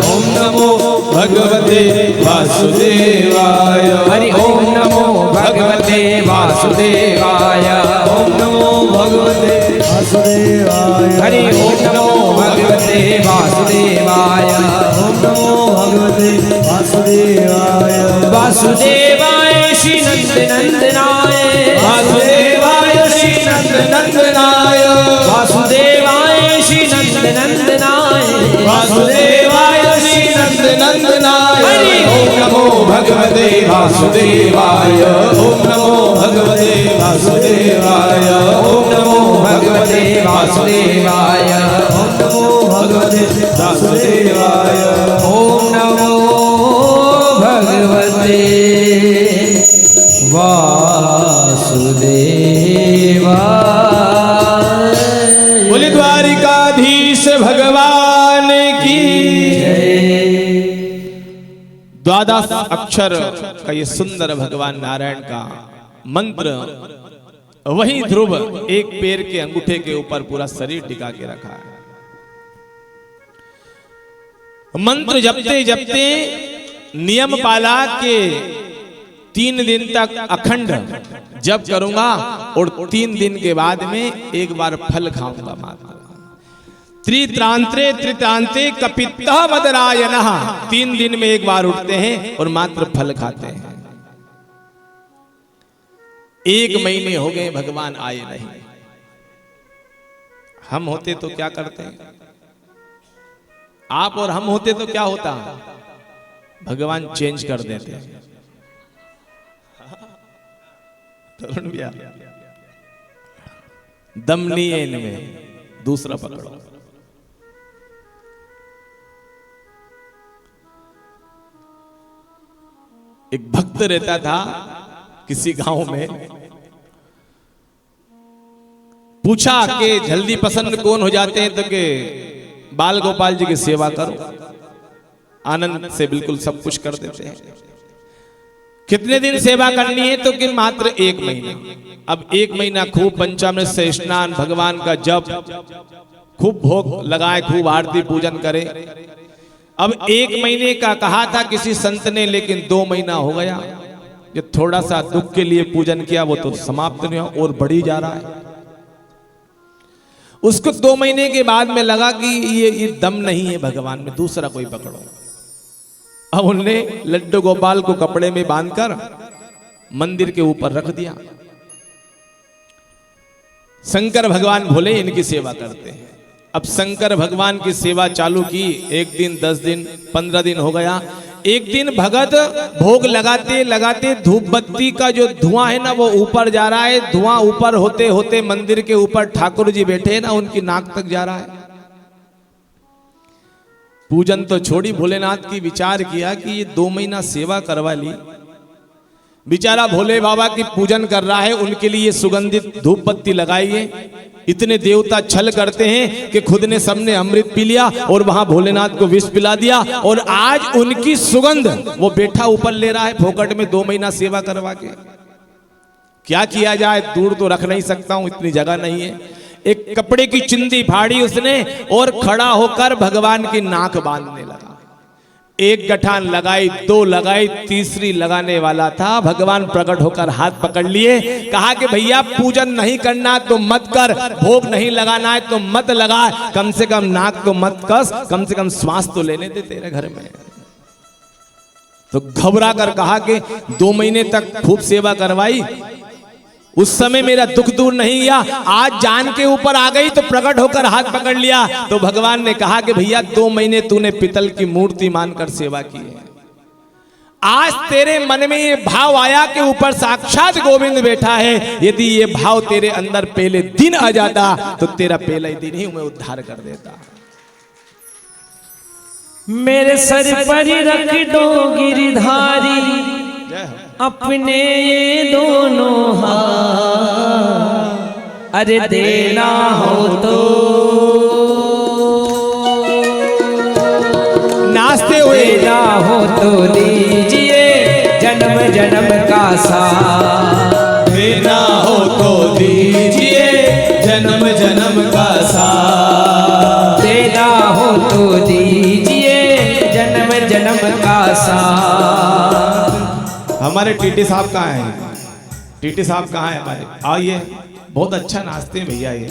C: ओम नमो भगवते वासुदेवाय।
A: हरि ओम नमो भगवते वासुदेवाय,
C: ओम नमो भगवते वासुदेवाय,
A: हरि ओम नमो भगवते वासुदेवाय,
C: ओम नमो भगवते वासुदेवाय,
A: वासुदेवाय श्री नंद नंदनाय,
C: वासुदेवाय श्री नंद नंदनाय ओम नमो भगवते वासुदेवाय ओम नमो भगवते वासुदेवाय ओम नमो भगवते वासुदेवाय ओम नमो भगवते वासुदेवाय
A: ओम नमो भगवते वासुदेवाय।
C: बोले द्वारिकाधीश भगवान की द्वादश अक्षर का ये सुंदर भगवान नारायण का मंत्र, वही ध्रुव एक पैर के अंगूठे के ऊपर पूरा शरीर टिका के रखा है। मंत्र जपते जपते नियम पाला के 3 दिन तक अखंड जप करूंगा और 3 दिन के बाद में एक बार फल खाऊंगा मात्र। त्रित्रांत्रे त्रित्रांते कपित्तः वदरायणः, 3 दिन में एक बार उठते हैं और मात्र फल खाते हैं। 1 महीने हो गए भगवान आए नहीं। हम होते तो क्या करते हैं? आप और हम होते तो क्या होता? भगवान चेंज कर देते हैं। तरुण भैया, दम नहीं है इनमें, दूसरा पकड़ो। एक भक्त रहता था किसी गांव में, पूछा कि जल्दी पसंद कौन हो जाते हैं? तो के बाल गोपाल जी की सेवा करो, आनंद से बिल्कुल सब कुछ कर देते हैं। कितने दिन सेवा करनी है? तो कि मात्र 1 महीना। अब 1 महीना खूब पंचामृत से स्नान, भगवान का जप, खूब भोग लगाए, खूब आरती पूजन करे। अब 1 महीने का कहा था किसी संत ने, लेकिन 2 महीना हो गया। जो थोड़ा सा दुख के लिए पूजन किया वो तो समाप्त नहीं हुआ और बढ़ी जा रहा है। उसको 2 महीने के बाद में लगा कि ये दम नहीं है भगवान में, दूसरा कोई पकड़ो। अब उनने लड्डू गोपाल को कपड़े में बांधकर मंदिर के ऊपर रख दिया। शंकर भगवान भोले इनकी सेवा करते हैं। अब शंकर भगवान की सेवा चालू की, 1 दिन 10 दिन 15 दिन हो गया। एक दिन भगत भोग लगाते लगाते धूप बत्ती का जो धुआं है ना वो ऊपर जा रहा है। धुआं ऊपर होते होते मंदिर के ऊपर ठाकुर जी बैठे हैं ना, उनकी नाक तक जा रहा है। पूजन तो छोड़ी, भोलेनाथ की विचार किया कि ये 2 महीना सेवा करवा ली, बेचारा भोले बाबा की पूजन कर रहा है, उनके लिए सुगंधित धूप बत्ती लगाइए। इतने देवता छल करते हैं कि खुद ने सबने अमृत पी लिया और वहां भोलेनाथ को विष पिला दिया, और आज उनकी सुगंध वो बैठा ऊपर ले रहा है फोकट में 2 महीना सेवा करवा के। क्या किया जाए? दूर तो रख नहीं सकता हूं, इतनी जगह नहीं है। एक कपड़े की चिंदी फाड़ी उसने और खड़ा होकर भगवान की नाक बांधने लगा। 1 गठान लगाई, 2 लगाई, तीसरी लगाने वाला था। भगवान प्रकट होकर हाथ पकड़ लिए, कहा कि भैया पूजन नहीं करना तो मत कर, भोग नहीं लगाना है तो मत लगा, कम से कम नाक तो मत कस, कम से कम श्वास तो लेने दे तेरे घर में। तो घबरा कर कहा कि 2 महीने तक खूब सेवा करवाई, उस समय मेरा दुख दूर नहीं किया, आज जान के ऊपर आ गई तो प्रकट होकर हाथ पकड़ लिया। तो भगवान ने कहा कि भैया 2 महीने तूने पितल की मूर्ति मानकर सेवा की है, आज तेरे मन में ये भाव आया कि ऊपर साक्षात गोविंद बैठा है। यदि ये भाव तेरे अंदर पहले दिन आ जाता तो तेरा पहला ही दिन ही मैं उद्धार कर देता।
A: मेरे सर पर रख दो गिरधारी अपने ये दोनों हाथ, अरे देना हो तो
C: नाचते हुए
A: देना हो तो दीजिए जन्म जन्म का साथ,
C: देना हो तो दीजिए जन्म जन्म का साथ,
A: देना हो तो दीजिए जन्म जन्म का साथ।
C: हमारे टीटी साहब कहाँ हैं? टीटी साहब कहाँ हैं हमारे? आइए, बहुत अच्छा नाचते हैं भैया। ये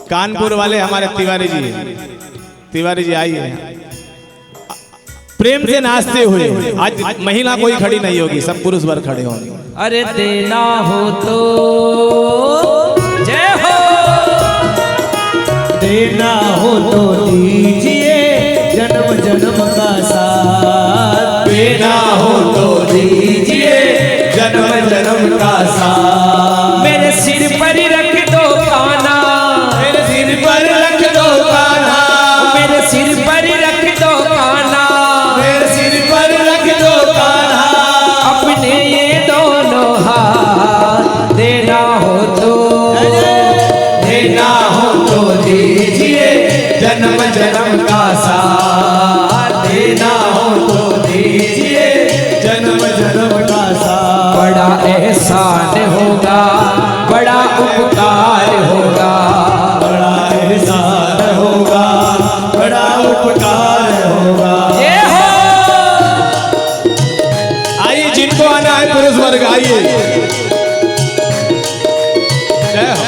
C: कानपुर वाले हमारे तिवारी जी, तिवारी जी आइए, प्रेम से नाचते हुए। आज महिला कोई खड़ी नहीं होगी, सब पुरुष वर्ग खड़े होंगे।
A: अरे देना हो तो जय हो, देना हो तो दीजिए जन्म जन्म का साथ। देना हो तो दीजिए जन्म जन्म का साथ।
B: मेरे सिर पर रख दो काना,
A: मेरे सिर पर रख दो काना,
B: मेरे सिर पर रख दो काना,
A: मेरे सिर पर रख दो काना।
B: अपने ये दोनों हाथ देना हो तो,
A: देना हो तो दीजिए जन्म जन्म का साथ। देना हो तो दीजिए जन्म जन्म का साथ।
B: बड़ा एहसान होगा, बड़ा उपकार होगा,
A: बड़ा एहसान होगा, बड़ा उपकार होगा।
B: ये हो।
C: आइए जिनको आना है पुरुष वर्ग आइए। जय हो।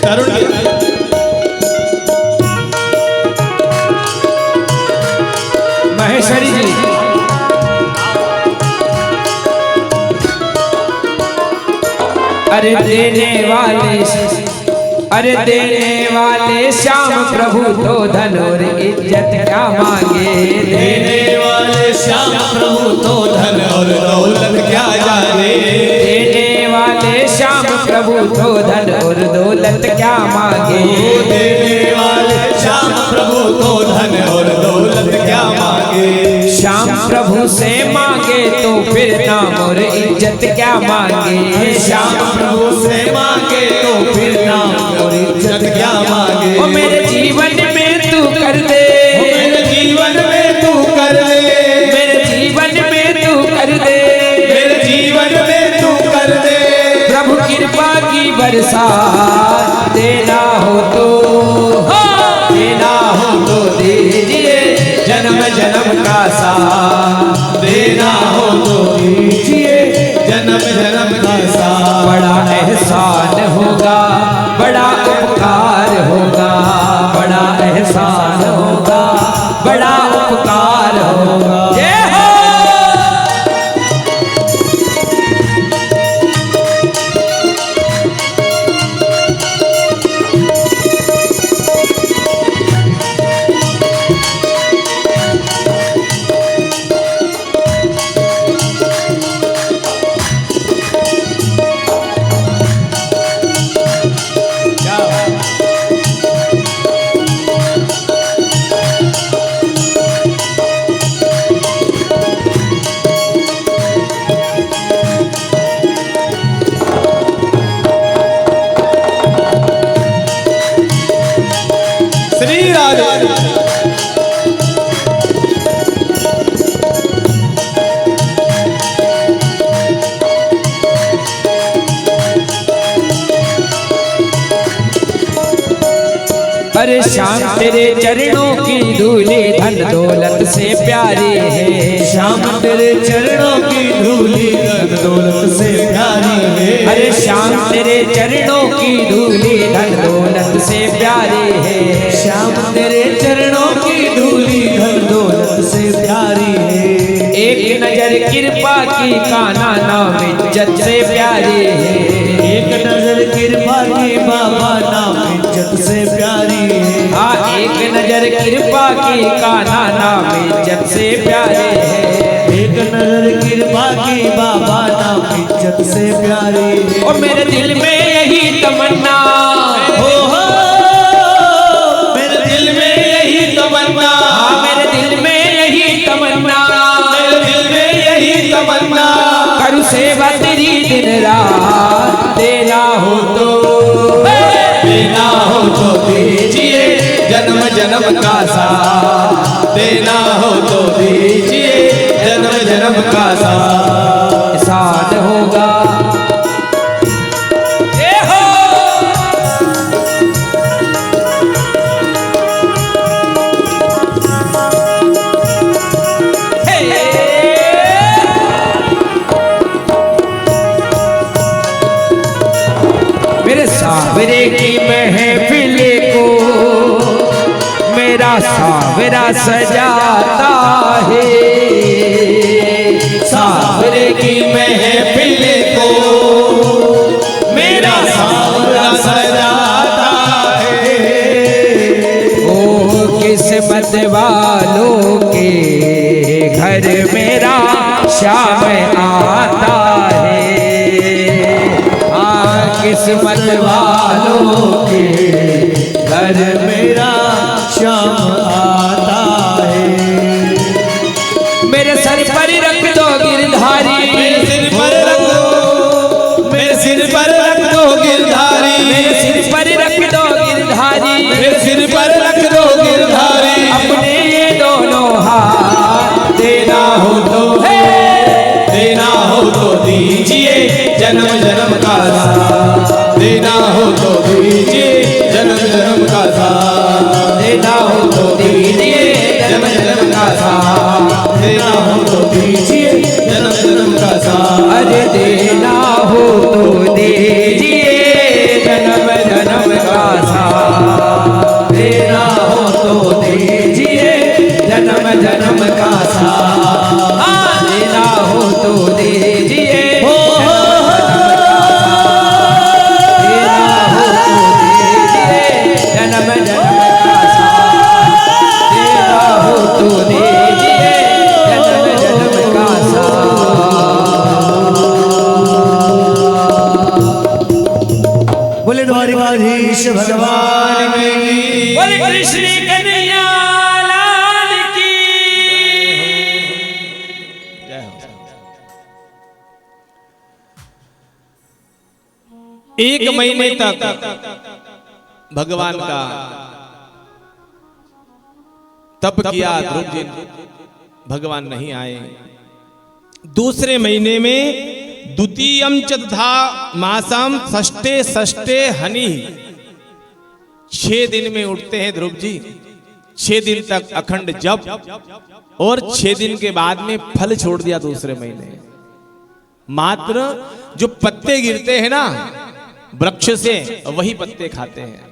C: तरुण जी।
B: महेश्वरी जी, अरे देने वाले श्याम प्रभु तो धन और इज्जत क्या मांगे।
A: देने वाले श्याम प्रभु तो धन और दौलत क्या जाने।
B: देने वाले श्याम प्रभु तो धन और दौलत क्या मांगे।
A: देने वाले श्याम प्रभु तो धन और दौलत क्या मांगे।
B: श्याम प्रभु से मांगे तो फिर नाम और इज्जत क्या मांगे।
A: श्याम प्रभु से मांगे तो फिर नाम और इज्जत क्या मांगे।
B: ओ मेरे जीवन में तू कर दे,
A: मेरे जीवन में तू कर दे,
B: मेरे जीवन में तू कर दे,
A: मेरे जीवन में तू कर दे।
B: प्रभु कृपा की बरसात देना हो तो,
A: देना हो तो दीजिए जन्म जन्म का साथ। देना हो तो दीजिए जन्म जन्म का साथ।
B: बड़ा एहसान होगा, बड़ा उपकार होगा, बड़ा एहसान होगा, बड़ा उपकार होगा। ये हो।
C: श्री राधे।
B: अरे श्याम तेरे चरणों की धूली धन दौलत से प्यारी है।
A: श्याम तेरे चरणों की धूली धन दौलत से प्यारी है।
B: अरे श्याम तेरे चरणों की धूली धन दौलत से प्यारी है।
A: श्याम तेरे चरणों की धूली धन दौलत से प्यारी है।
B: एक नजर कृपा की काना नाम इज्जत से प्यारी है।
A: एक नजर कृपा की बाबा नाम इज्जत से प्यारी है।
B: हाँ, एक नजर कृपा की काना नाम इज्जत से प्यारे है।
A: एक नजर कृपा की बाबा नाम इज्जत से प्यारी है।
B: और मेरे दिल में यही तमन्ना
A: हो मेरे दिल में यही तमन्ना।
B: हाँ, मेरे दिल में यही तमन्ना,
A: मेरे दिल में यही तमन्ना।
B: करूँ सेवा तेरी दिन रात देना हो तो,
A: देना हो तो दीजिए जन्म जन्म का साथ। देना हो तो दीजिए जन्म जन्म का साथ।
B: एहसान होगा। ए हो। हे। मेरे सावरे की महफिल को मेरा सावरा सजाता है।
C: सावरे की महफिल को मेरा सावरा सजाता है।
B: ओ किस्मत वालों के घर मेरा श्याम आता है। हाँ किस्मत वालों के
A: घर मेरा श्याम आता है।
B: मेरे सर पर रख दो गिरधारी,
C: मेरे सिर पर रख दो, मेरे सिर पर रख दो गिरधारी,
B: मेरे सिर पर रख दो गिरधारी,
C: मेरे सिर पर रख दो गिरधारी।
B: अपने ये दोनों हाथ देना हो तो है,
C: देना हो तो दीजिए जन्म जन्म का साथ, देना हो तो दीजिए जन्म जन्म का साथ,
B: देना हो तो दीजिए
C: जन्म जन्म का साथ, देना हो तो दीजिए जन्म जन्म का साथ।
B: अरे देना हो तो दीजिए जन्म जन्म का साथ, देना हो तो दीजिए जन्म जन्म का साथ, हाँ देना हो तो दीजिए जन्म जन्म का साथ, देना हो तो दीजिए जन्म जन्म का साथ।
A: बोले द्वारिकाधीश भगवान की।
B: बोले कृष्ण कन्हैया लाल की।
C: जय हो। एक महीने तक भगवान का तप किया ध्रुव जी, भगवान नहीं आए। दूसरे महीने में द्वितीयम च तथा मासम षष्ठे षष्ठे हनि, 6 दिन में उठते हैं ध्रुव जी। 6 दिन तक अखंड जप और 6 दिन के बाद में फल छोड़ दिया। दूसरे महीने मात्र जो पत्ते गिरते हैं ना वृक्ष से, वही पत्ते खाते हैं।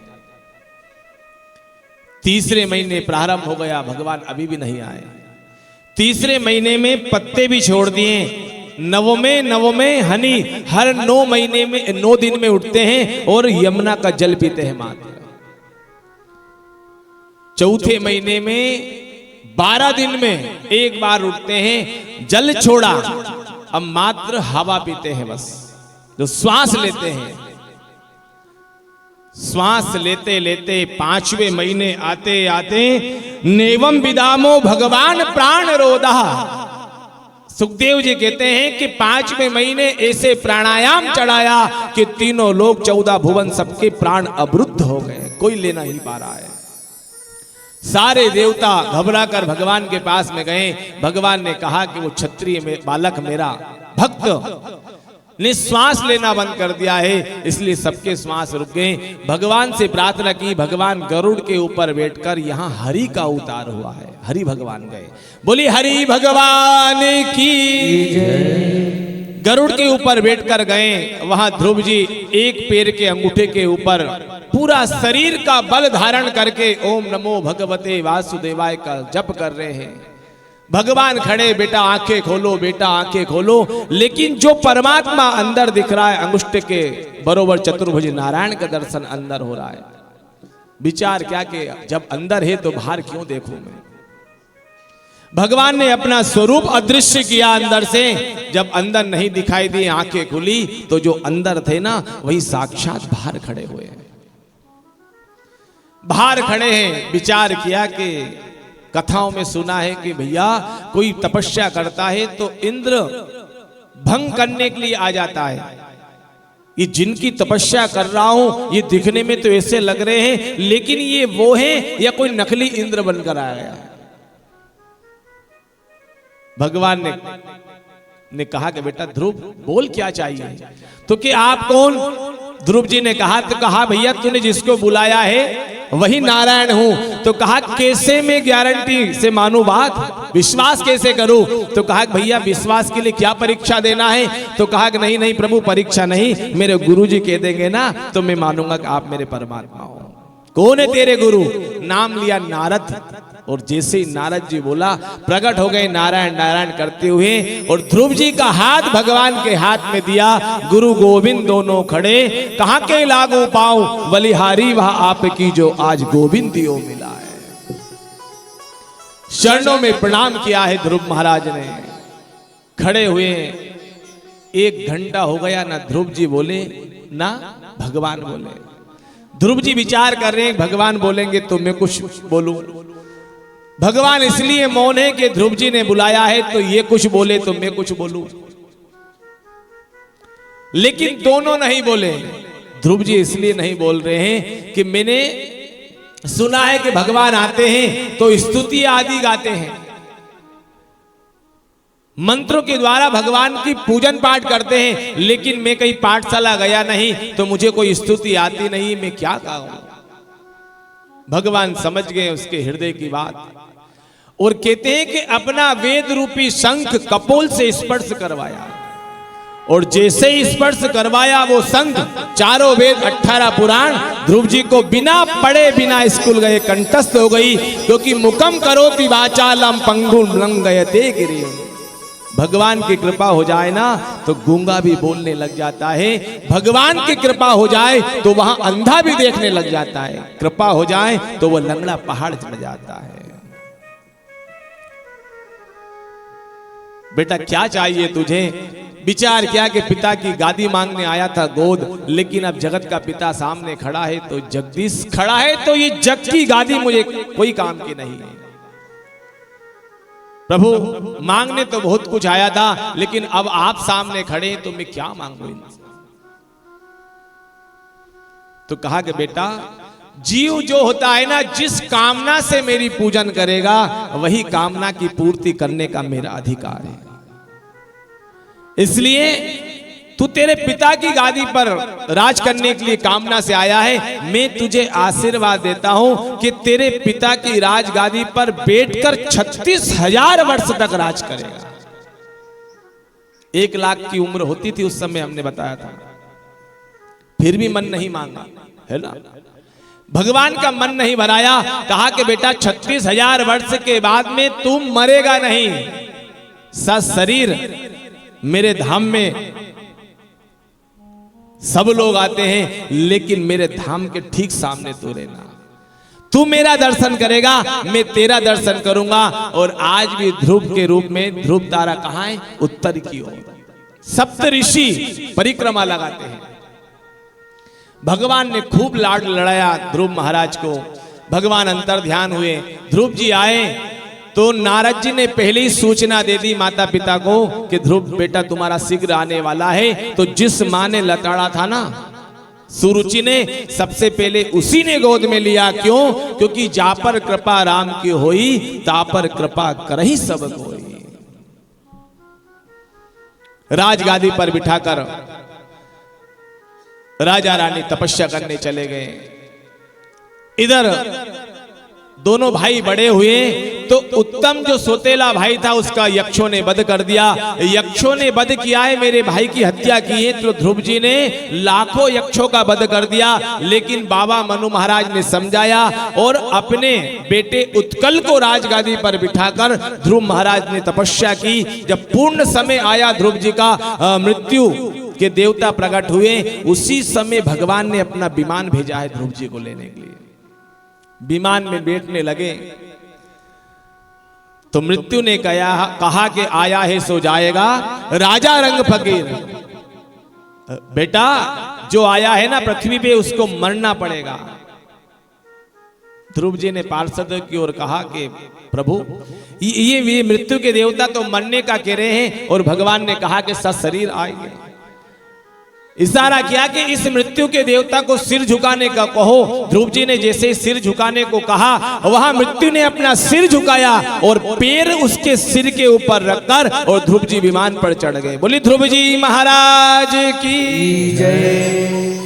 C: तीसरे महीने प्रारंभ हो गया, भगवान अभी भी नहीं आए। तीसरे महीने में पत्ते भी छोड़ दिए। नवमें हनी, हर 9 महीने में 9 दिन में उठते हैं और यमुना का जल पीते हैं मात्र। चौथे महीने में 12 दिन में एक बार उठते हैं, जल छोड़ा, अब मात्र हवा पीते हैं बस, जो श्वास लेते हैं। श्वास लेते लेते 5वें महीने आते आते नेवम विदामो भगवान प्राण रोधा। सुखदेव जी कहते हैं कि 5वें महीने ऐसे प्राणायाम चढ़ाया कि तीनों लोग 14 भुवन सबके प्राण अवरुद्ध हो गए, कोई ले नहीं पा रहा है। सारे देवता घबरा कर भगवान के पास में गए। भगवान ने कहा कि वो क्षत्रिय में बालक मेरा भक्त ने श्वास लेना बंद कर दिया है, इसलिए सबके श्वास रुक गए। भगवान से प्रार्थना की, भगवान गरुड़ के ऊपर बैठकर यहाँ हरि का उतार हुआ है। हरि भगवान गए, बोली हरि भगवान की जय। गरुड़ के ऊपर बैठकर गए, वहां ध्रुव जी एक पैर के अंगूठे के ऊपर पूरा शरीर का बल धारण करके ओम नमो भगवते वासुदेवाय का जप कर रहे हैं। भगवान खड़े, बेटा आंखें खोलो, बेटा आंखें खोलो। लेकिन जो परमात्मा अंदर दिख रहा है, अंगुष्ठ के बरोबर चतुर्भुज नारायण का दर्शन अंदर हो रहा है। विचार क्या कि जब अंदर है तो बाहर क्यों देखूं मैं। भगवान ने अपना स्वरूप अदृश्य किया अंदर से। जब अंदर नहीं दिखाई दी, आंखें खुली, तो जो अंदर थे ना वही साक्षात बाहर खड़े हुए हैं। बाहर खड़े हैं। विचार किया कि कथाओं में सुना है कि भैया कोई तपस्या करता है तो इंद्र भंग करने के लिए आ जाता है। ये जिनकी तपस्या कर रहा हूं, ये दिखने में तो ऐसे लग रहे हैं, लेकिन ये वो हैं या कोई नकली इंद्र बनकर आया है। भगवान ने कहा कि बेटा ध्रुव बोल क्या चाहिए, तो कि आप कौन। ध्रुव जी ने कहा, तो कहा भैया तूने जिसको बुलाया है वही नारायण हूं। तो कहा कैसे मैं गारंटी से मानूं बात, विश्वास कैसे करूं। तो कहा भैया विश्वास के लिए क्या परीक्षा देना है। तो कहा कि नहीं प्रभु परीक्षा नहीं, मेरे गुरुजी कह देंगे ना तो मैं मानूंगा कि आप मेरे परमात्मा हो। कौन है तेरे गुरु। नाम लिया नारद। और जैसे ही नारद जी बोला, प्रकट हो गए नारायण नारायण करते हुए, और ध्रुव जी का हाथ भगवान के हाथ में दिया। गुरु गोविंद दोनों खड़े, कहाँ के लागू पाऊं बलिहारी वह आपकी जो आज गोविंद दियो मिला है। चरणों में प्रणाम किया है ध्रुव महाराज ने, खड़े हुए। 1 घंटा हो गया, ना ध्रुव जी बोले ना भगवान बोले। ध्रुव जी विचार कर रहे हैं, भगवान बोलेंगे तो मैं कुछ बोलूं। भगवान इसलिए मौन है कि ध्रुव जी ने बुलाया है, तो ये कुछ बोले तो मैं कुछ बोलूं। लेकिन दोनों नहीं बोले। ध्रुव जी इसलिए नहीं बोल रहे हैं कि मैंने सुना है कि भगवान आते हैं तो स्तुति आदि गाते हैं, मंत्रों के द्वारा भगवान की पूजन पाठ करते हैं, लेकिन मैं कहीं पाठशाला गया नहीं तो मुझे कोई स्तुति आती नहीं, मैं क्या कहूं। भगवान समझ गए उसके हृदय की बात, और कहते हैं कि अपना वेद रूपी शंख कपोल से स्पर्श करवाया, और जैसे ही स्पर्श करवाया वो शंख, चारों वेद 18 पुराण ध्रुव जी को बिना पढ़े बिना स्कूल गए कंठस्थ हो गई, क्योंकि मुखम करोति वाचालम पंगुम लंघयते गिरियम। भगवान की कृपा हो जाए ना तो गूंगा भी बोलने लग जाता है, भगवान की कृपा हो जाए तो वहां अंधा भी देखने लग जाता है, कृपा हो जाए तो वह लंगड़ा पहाड़ चढ़ जाता है। बेटा क्या चाहिए तुझे? विचार किया कि पिता की गादी मांगने आया था गोद, लेकिन अब जगत का पिता सामने खड़ा है, तो जगदीश खड़ा है, तो ये जग की गादी मुझे कोई काम की नहीं है। प्रभु मांगने तो बहुत कुछ आया था, लेकिन अब आप सामने खड़े हैं तो मैं क्या मांगू इनसे? तो कहा कि बेटा जीव जो होता है ना, जिस कामना से मेरी पूजन करेगा वही कामना की पूर्ति करने का मेरा अधिकार है। इसलिए तू तेरे पिता की गादी पर राज करने के लिए कामना से आया है, मैं तुझे आशीर्वाद देता हूं कि तेरे पिता की राज गादी पर बैठकर 36,000 वर्ष तक राज करेगा। 1 लाख की उम्र होती थी उस समय, हमने बताया था, फिर भी मन नहीं मांगा, है ना। भगवान का मन नहीं भराया, कहा कि बेटा 36,000 वर्ष के बाद में तुम मरेगा नहीं, सशरीर मेरे धाम में सब लोग आते हैं, लेकिन मेरे धाम के ठीक सामने तू रहना, तू मेरा दर्शन करेगा, मैं तेरा दर्शन करूंगा। और आज भी ध्रुव के रूप में ध्रुव तारा कहां है? उत्तर की ओर। सप्त ऋषि परिक्रमा लगाते हैं। भगवान ने खूब लाड लड़ाया ध्रुव महाराज को। भगवान अंतर ध्यान हुए, ध्रुव जी आए तो नारद जी ने पहले ही सूचना दे दी माता पिता को कि ध्रुव बेटा तुम्हारा शीघ्र आने वाला है। तो जिस माँ ने लताड़ा था ना, सुरुचि ने, सबसे पहले उसी ने गोद में लिया। क्यों? क्योंकि जा पर कृपा राम की होई, ता पर कृपा करही सब कोई। राजगादी पर बिठाकर राजा रानी तपस्या करने चले गए। इधर दोनों भाई बड़े हुए तो उत्तम जो सोतेला भाई था उसका यक्षों ने वध कर दिया। यक्षों ने वध किया है, मेरे भाई की हत्या की है, तो ध्रुव जी ने लाखों यक्षों का वध कर दिया। लेकिन बाबा मनु महाराज ने समझाया और अपने बेटे उत्कल को राजगादी पर बिठाकर ध्रुव महाराज ने तपस्या की। जब पूर्ण समय आया ध्रुव जी का, मृत्यु के देवता प्रकट हुए, उसी समय भगवान ने अपना विमान भेजा है ध्रुव जी को लेने के लिए। विमान में बैठने लगे तो मृत्यु ने कहा कि आया है सो जाएगा, राजा रंग फकीर। बेटा जो आया है ना पृथ्वी पे, उसको मरना पड़ेगा। ध्रुव जी ने पार्षद की ओर कहा कि प्रभु ये मृत्यु के देवता तो मरने का कह रहे हैं, और भगवान ने कहा कि सशरीर आएंगे। इशारा किया कि इस मृत्यु के देवता को सिर झुकाने का कहो। ध्रुव जी ने जैसे सिर झुकाने को कहा, वहां मृत्यु ने अपना सिर झुकाया और पैर उसके सिर के ऊपर रखकर और ध्रुव जी विमान पर चढ़ गए। बोली ध्रुव जी महाराज की जय।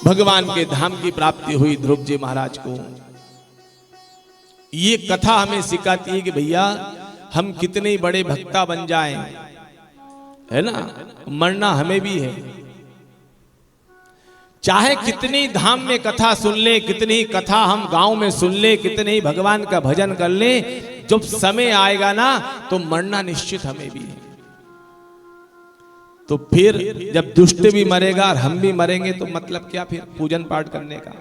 C: भगवान के धाम की प्राप्ति हुई ध्रुव जी महाराज को। ये कथा हमें सिखाती है कि भैया हम कितने बड़े भक्ता बन जाएं, है ना, मरना हमें भी है। चाहे कितनी धाम में कथा सुन ले, कितनी कथा हम गांव में सुन ले, कितने ही भगवान का भजन कर ले, जब समय आएगा ना तो मरना निश्चित हमें भी है। तो फिर जब दुष्ट भी मरेगा और हम भी मरेंगे तो मतलब क्या फिर पूजन पाठ करने का?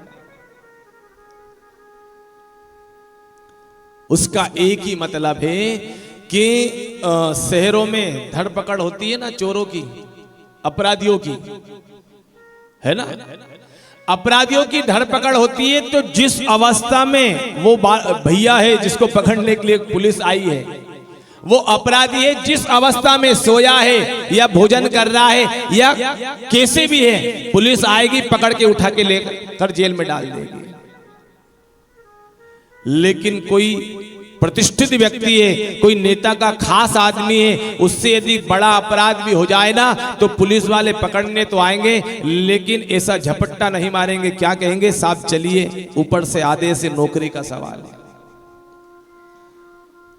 C: उसका एक ही मतलब है कि शहरों में धरपकड़ होती है ना चोरों की, अपराधियों की, है ना, अपराधियों की धरपकड़ होती है, तो जिस अवस्था में वो भैया है जिसको पकड़ने के लिए पुलिस आई है, वो अपराधी है जिस अवस्था में सोया है या भोजन कर रहा है या कैसे भी है, पुलिस आएगी पकड़ के उठा के लेकर जेल में डाल देगी। लेकिन कोई प्रतिष्ठित व्यक्ति है, कोई नेता का खास आदमी है, उससे यदि बड़ा अपराध भी हो जाए ना तो पुलिस वाले पकड़ने तो आएंगे, लेकिन ऐसा झपट्टा नहीं मारेंगे। क्या कहेंगे? साहब चलिए, ऊपर से आदेश से नौकरी का सवाल है।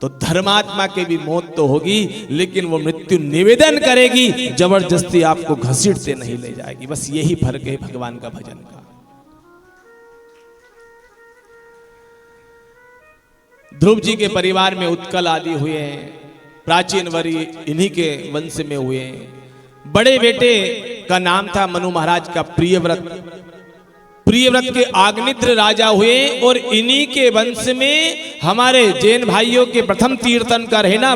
C: तो धर्मात्मा की भी मौत तो होगी, लेकिन वो मृत्यु निवेदन करेगी, जबरदस्ती आपको घसीटते नहीं ले जाएगी। बस यही फर्क है भगवान का भजन का। ध्रुव जी के परिवार में उत्कल आदि हुए हैं, प्राचीन वरी इन्हीं के वंश में हुए हैं। बड़े बेटे का नाम था मनु महाराज का प्रियव्रत। प्रियव्रत के आग्निद्र राजा हुए और इन्हीं के वंश में हमारे जैन भाइयों के प्रथम तीर्थंकर है ना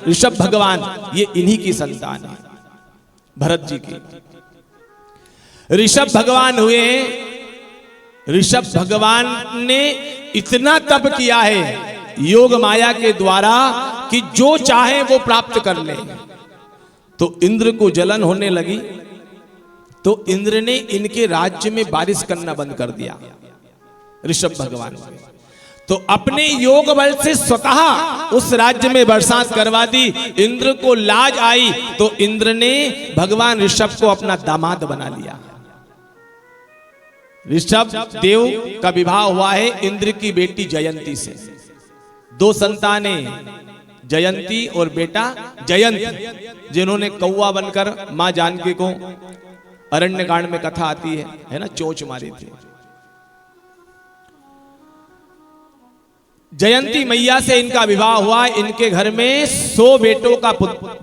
C: ऋषभ भगवान, ये इन्हीं की संतान है, भरत जी की। ऋषभ भगवान हुए। ऋषभ भगवान ने इतना तप किया है योग माया के द्वारा कि जो चाहे वो प्राप्त कर ले। तो इंद्र को जलन होने लगी, तो इंद्र ने इनके राज्य में बारिश करना बंद कर दिया ऋषभ भगवान। तो अपने योग बल से स्वतः उस राज्य में बरसात करवा दी। इंद्र को लाज आई तो इंद्र ने भगवान ऋषभ को अपना दामाद बना लिया। ऋषभ देव का विवाह हुआ है इंद्र की बेटी जयंती से। दो संतानें, जयंती और बेटा जयंत, जिन्होंने कौवा बनकर मां जानकी को अरण्यकांड में कथा आती है ना, चोंच मारी थी। जयंती मैया से इनका विवाह हुआ। इनके घर में 100 बेटों का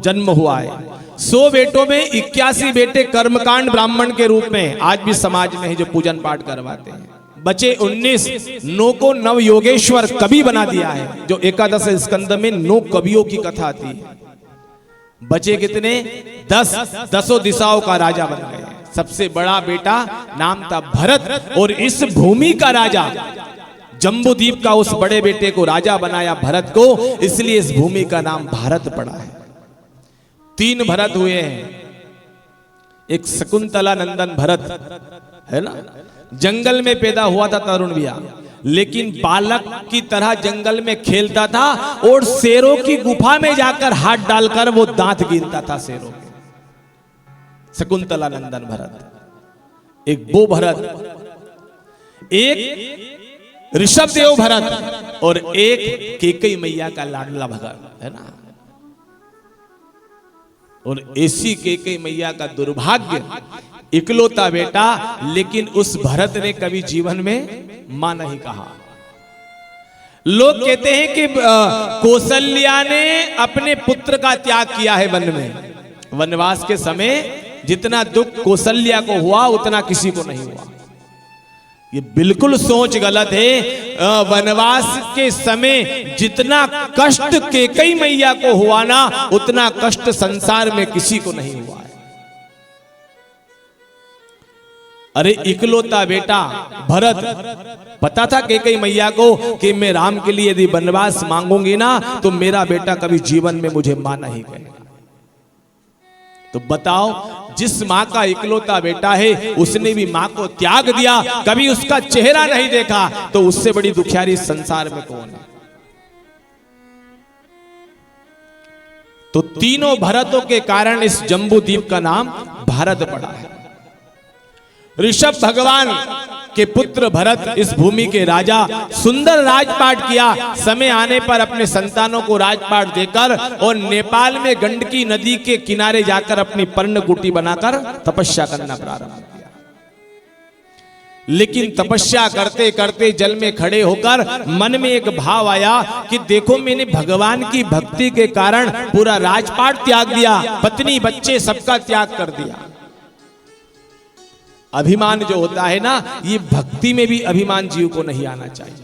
C: जन्म हुआ है। 100 बेटों में 81 बेटे कर्मकांड ब्राह्मण के रूप में आज भी समाज में है जो पूजन पाठ करवाते हैं। बचे 19। 9 को नव योगेश्वर कवि बना दिया है, जो एकादश स्कंद में 9 कवियों की कथा आती है। बचे कितने? 10। 10 दिशाओं का राजा बन गए। सबसे बड़ा बेटा नाम था भरत, और इस भूमि का राजा जम्बूद्वीप का उस बड़े बेटे को राजा बनाया भरत को, इसलिए इस भूमि का नाम भारत पड़ा है। 3 भरत हुए हैं। एक शकुंतला नंदन भरत है ना, जंगल में पैदा हुआ था तरुण भैया, लेकिन बालक की तरह जंगल में खेलता था और शेरों की गुफा में जाकर हाथ डालकर वो दांत गिनता था शेरों के। शकुंतला नंदन भरत। एक वो भरत, एक ऋषभ देव भरत, और एक कैकेयी मैया का लाडला भरत है ना। और ऐसी कैकेयी मैया का दुर्भाग्य, इकलौता बेटा, लेकिन उस भरत ने कभी जीवन में मां नहीं कहा। लोग कहते हैं कि कौशल्या ने अपने पुत्र का त्याग किया है वन में। वनवास के समय जितना दुख कौशल्या को हुआ उतना किसी को नहीं हुआ। ये बिल्कुल सोच गलत है। वनवास के समय जितना कष्ट कैकेयी मैया को हुआ ना, उतना कष्ट संसार में किसी को नहीं हुआ है। अरे इकलौता बेटा भरत, पता था कैकेयी मैया को कि मैं राम के लिए यदि वनवास मांगूंगी ना तो मेरा बेटा कभी जीवन में मुझे मां नहीं कहेगा। तो बताओ, जिस मां का इकलौता बेटा है उसने भी मां को त्याग दिया, कभी उसका चेहरा नहीं देखा, तो उससे बड़ी दुखियारी संसार में कौन है? तो तीनों भरतों के कारण इस जम्बूद्वीप का नाम भारत पड़ा है। ऋषभ भगवान के पुत्र भरत इस भूमि के राजा, सुंदर राजपाट किया। समय आने पर अपने संतानों को राजपाट देकर और नेपाल में गंडकी नदी के किनारे जाकर अपनी पर्णकुटी बनाकर तपस्या करना प्रारंभ किया। लेकिन तपस्या करते करते जल में खड़े होकर मन में एक भाव आया कि देखो मैंने भगवान की भक्ति के कारण पूरा राजपाट त्याग दिया, पत्नी बच्चे सबका त्याग कर दिया। अभिमान जो होता है ना, ये भक्ति में भी अभिमान जीव को नहीं आना चाहिए,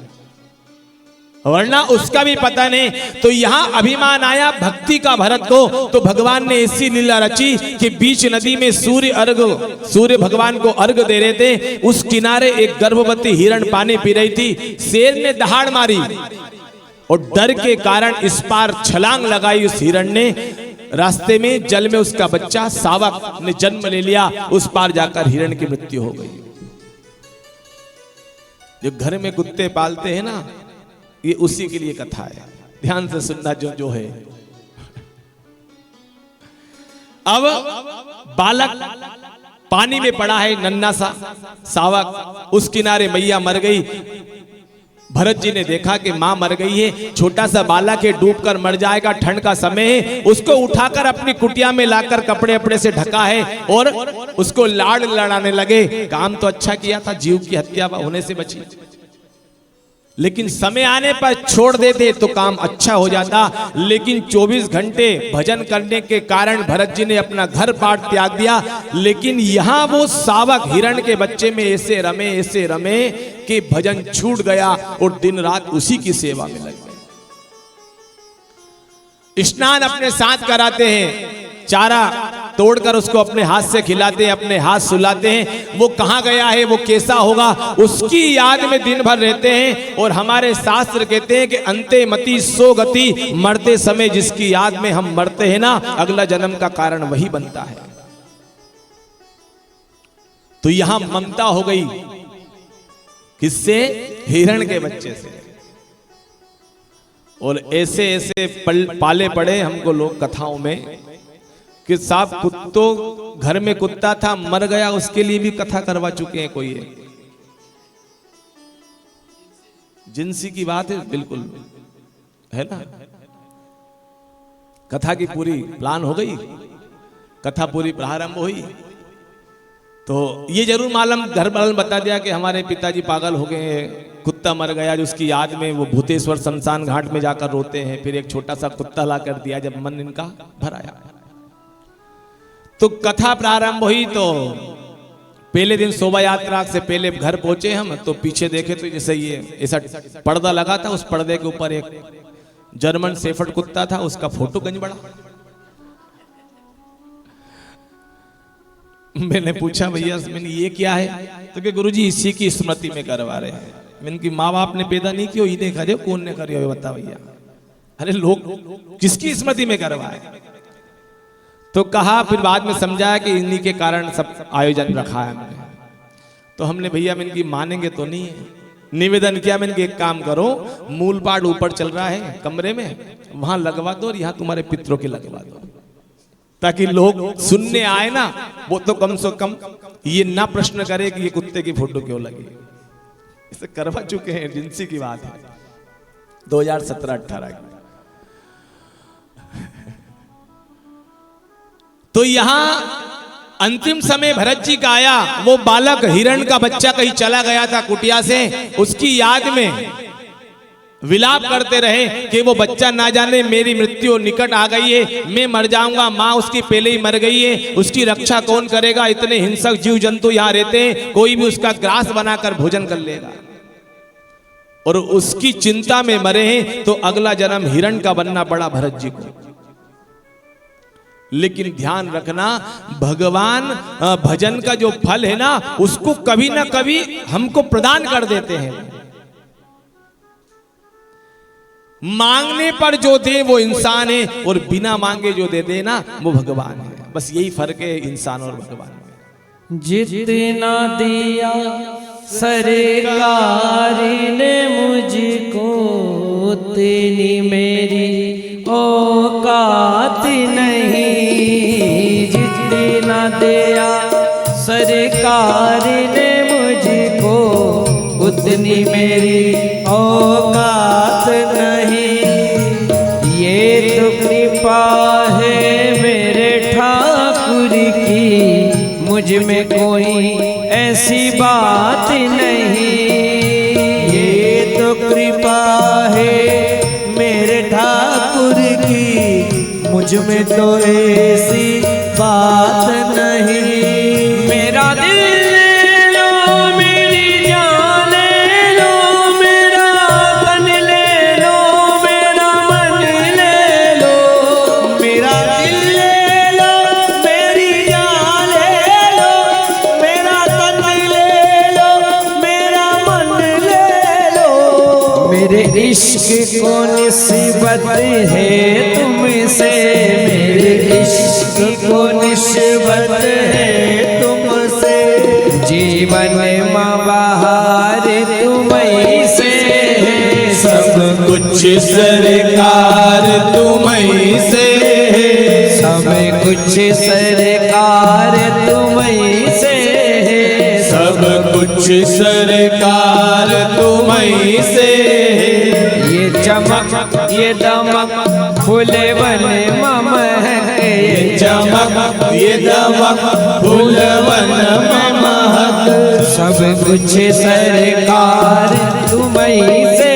C: वरना उसका भी पता नहीं। तो यहां अभिमान आया भक्ति का भरत को, तो भगवान ने ऐसी लीला रची कि बीच नदी में सूर्य भगवान को अर्घ दे रहे थे, उस किनारे एक गर्भवती हिरण पानी पी रही थी। शेर ने दहाड़ मारी और डर के कारण इस पार छलांग लगाई उस हिरण ने। रास्ते में जल में उसका बच्चा सावक ने जन्म ले लिया, उस पार जाकर हिरण की मृत्यु हो गई। जो घर में कुत्ते पालते हैं ना, ये उसी के लिए कथा है, ध्यान से सुनना जो है। अब बालक पानी में पड़ा है, नन्हा सा सावक, उस किनारे मैया मर गई। भरत जी ने देखा कि मां मर गई है, छोटा सा बालक है, डूबकर मर जाएगा, ठंड का समय है। उसको उठाकर अपनी कुटिया में लाकर कपड़े अपने से ढका है और उसको लाड़ लड़ाने लगे। काम तो अच्छा किया था, जीव की हत्या होने से बची, लेकिन समय आने पर छोड़ देते तो काम अच्छा हो जाता। लेकिन 24 घंटे भजन करने के कारण भरत जी ने अपना घर बार त्याग दिया। लेकिन यहां वो सावक हिरण के बच्चे में ऐसे रमे कि भजन छूट गया और दिन रात उसी की सेवा में लग गए। स्नान अपने साथ कराते हैं, चारा तोड़कर उसको अपने हाथ से खिलाते हैं, अपने हाथ सुलाते हैं। वो कहां गया है, वो कैसा होगा, उसकी याद में दिन भर रहते हैं। और हमारे शास्त्र कहते हैं कि अंते मति सो गति, मरते समय जिसकी याद में हम मरते हैं ना, अगला जन्म का कारण वही बनता है। तो यहां ममता हो गई, किससे? हिरण के बच्चे से। और ऐसे ऐसे पाले पड़े हमको लोग कथाओं में कि साहब कुत्तों, घर में कुत्ता था मर गया, उसके लिए भी कथा करवा चुके हैं। कोई है जिनसी की बात है, बिल्कुल है ना। कथा की पूरी प्लान हो गई, कथा पूरी प्रारंभ हुई, तो ये जरूर मालूम घर वालों ने बता दिया कि हमारे पिताजी पागल हो गए हैं, कुत्ता मर गया, जो उसकी याद में वो भूतेश्वर शमशान घाट में जाकर रोते हैं। फिर एक छोटा सा कुत्ता ला कर दिया जब मन इनका भर आया। तो कथा प्रारंभ हुई। तो पहले दिन शोभा यात्रा से पहले घर पहुंचे हम, तो पीछे देखे तो जैसे ये ऐसा पर्दा लगा था, उस पर्दे के ऊपर एक जर्मन शेफर्ड कुत्ता था, उसका फोटो गंज बड़ा। मैंने पूछा भैया मैंने ये क्या है, तो कि गुरुजी इसी की स्मृति में करवा रहे हैं। मैंने कि माँ बाप ने पैदा नहीं किया, इन्हें करे, कौन ने करे बता भैया। अरे लोग किसकी स्मृति में करवाए? तो कहा, फिर बाद में समझाया कि इन्हीं के कारण सब आयोजन रखा है हमने। तो हमने भैया मैंने की मानेंगे तो नहीं है, निवेदन किया मैंने कि एक काम करो, मूल पाठ ऊपर चल रहा है कमरे में, वहां लगवा दो और यहाँ तुम्हारे पितरों के लगवा दो, ताकि लोग सुनने आए ना, वो तो कम से कम ये ना प्रश्न करे कि ये कुत्ते की फोटो क्यों लगी। इसे करवा चुके हैं, जिनसी की बात है 2017-18 की। तो यहां अंतिम समय भरत जी का आया। वो बालक हिरण का बच्चा कहीं चला गया था कुटिया से, उसकी याद में विलाप करते रहे कि वो बच्चा ना जाने मेरी मृत्यु निकट आ गई है, मैं मर जाऊंगा, माँ उसकी पहले ही मर गई है, उसकी रक्षा कौन करेगा, इतने हिंसक जीव जंतु यहाँ रहते हैं, कोई भी उसका ग्रास बनाकर भोजन कर लेगा। और उसकी चिंता में मरे हैं। तो अगला जन्म हिरण का बनना पड़ा भरत जी को। लेकिन ध्यान रखना, भगवान भजन का जो फल है ना, उसको कभी ना कभी हमको प्रदान कर देते हैं। मांगने पर जो दे वो इंसान है, और बिना मांगे जो दे दे ना वो भगवान है। बस यही फर्क है इंसान और भगवान में।
B: जितना दिया सरकार ने मुझको, उतनी मेरी औकात नहीं। जितना दिया सरकार ने मुझको, उतनी मेरी औकात नहीं। ये तो कृपा है मेरे ठाकुर की, मुझ में कोई ऐसी बात नहीं।
A: में तो ऐसी बात नहीं।
B: मेरा दिल ले लो, मेरी जान ले लो, मेरा तन ले लो, मेरा मन ले लो।
A: मेरा दिल ले लो, मेरी जान ले लो, मेरा तन ले लो, मेरा मन ले लो।
B: मेरे इश्क को निस्बत है तुमसे, मेरे इश्क
A: को निस्बत है तुमसे।
B: जीवन में बहार तुम्हीं से,
C: सब कुछ सरकार तुम्हीं से,
B: सब कुछ सरकार तुम्हीं से,
C: सब कुछ सरकार तुम्हीं से।
B: ये चमक ये दमक फूले बने महक, ये
C: चमक ये दमक फूलवन में महक।
B: सब कुछ सरकार तुम्हीं से,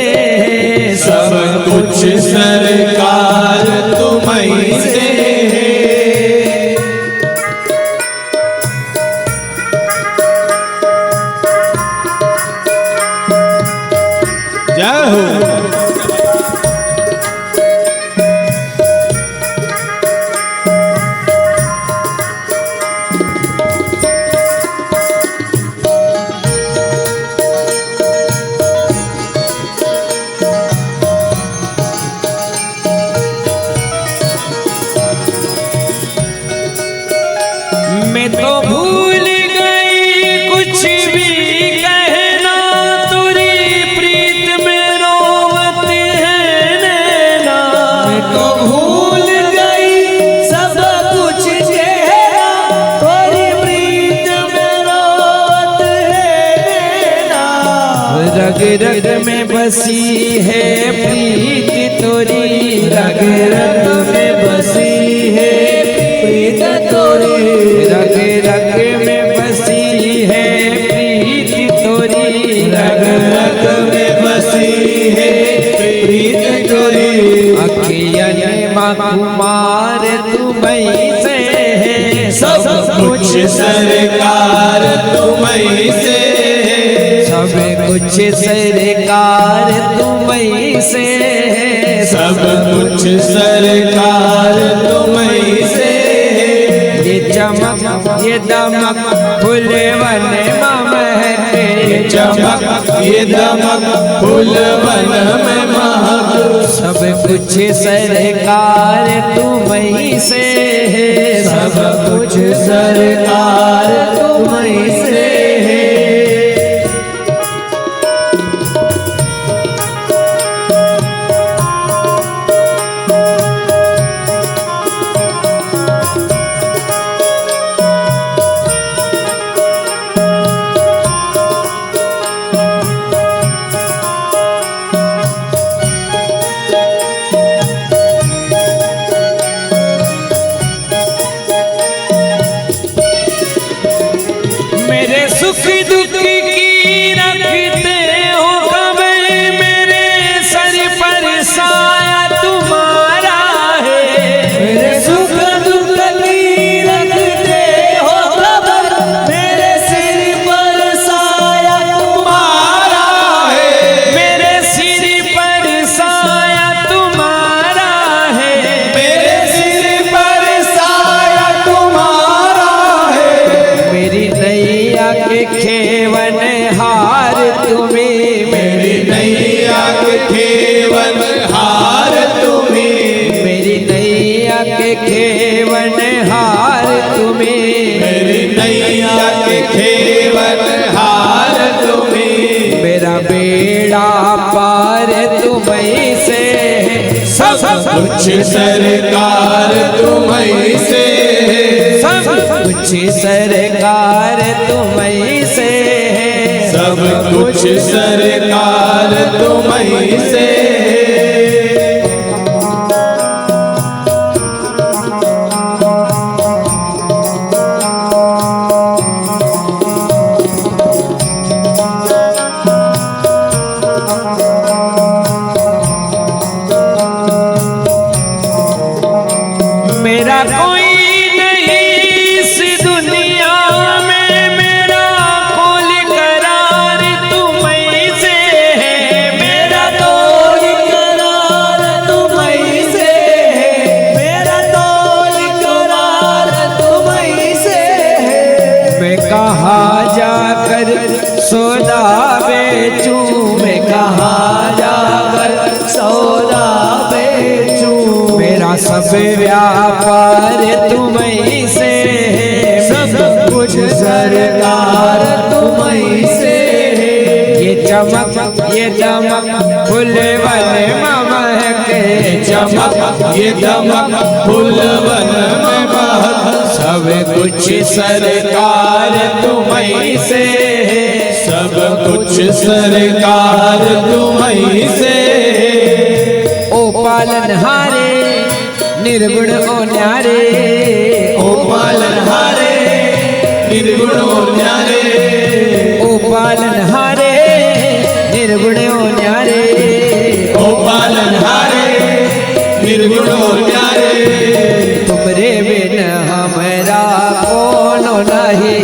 C: सब कुछ सरकार तुम्हीं से। जय हो।
B: मैं तो भूल गई कुछ भी कहना, तुरी प्रीत में रोवत है नैना।
A: मैं तो भूल गई सब कुछ कहना, तेरी प्रीत में रोवत है नैना।
B: रग रग में बसी है प्रीत तोरी, रग रग में बसी है
A: प्रीत तोरी,
B: रग रग में बसी है प्रीत तोरी, रग रग
C: में बसी है प्रीत तोरी।
B: अखियन कुमार तुम्हीं से है,
C: सब कुछ सरकार तुम्हीं से,
B: सब कुछ सरकार तुम्हीं से,
C: सब कुछ सरकार तुम्हीं से।
B: ये चमक ये दमक फूलवन महक, ये
C: चमक ये दमक फूलवन में महक।
B: सब कुछ सरकार तुम्हीं से,
A: सब कुछ सरकार तुम्हीं से।
B: मेरे सुख दुख की रखते हो खबर, मेरे सर पर साया तुम्हारा है।
A: मेरे सुख दुख की रखते हो खबर, मेरे सिर पर साया तुम्हारा है।
B: मेरे सिर पर साया तुम्हारा है,
C: मेरे सिर पर साया तुम्हारा है।
B: मेरी नैया के खेवन हार तुम्हें,
C: मेरी नैया के खेवन हार तुम्हें,
B: मेरी नैया के खेवन हार तुम्हें,
C: मेरी नैया के खेवन हार तुम्हें।
B: मेरा बेड़ा पार तुम्हीं से,
C: सब कुछ सरकार तुम्हीं से,
B: सब कुछ सरकार तुम्हीं से,
C: सब कुछ सरकार तुम्हीं से।
B: कहाँ जाकर सौदा बेचूं, मैं कहाँ जाकर सौदा बेचूं। मेरा सब व्यापार तुम्हीं से, सब कुछ सरकार तुम्हीं से। ये चमक ये दमक फुलवन महके,
C: चमक ये दमक फूलवन में महक,
B: सब कुछ सरकार तुम्हीं से,
C: सब कुछ सरकार तुम्हीं से।
B: ओ पालनहारे निर्गुण ओ न्यारे,
C: ओ पालनहारे निर्गुण और न्यारे,
B: ओ पालनहारे निर्गुण ओ न्यारे।
C: ओ पालनहारे निर्गुण और न्यारे।
B: तुमरे बिन हमरा कौन नहीं,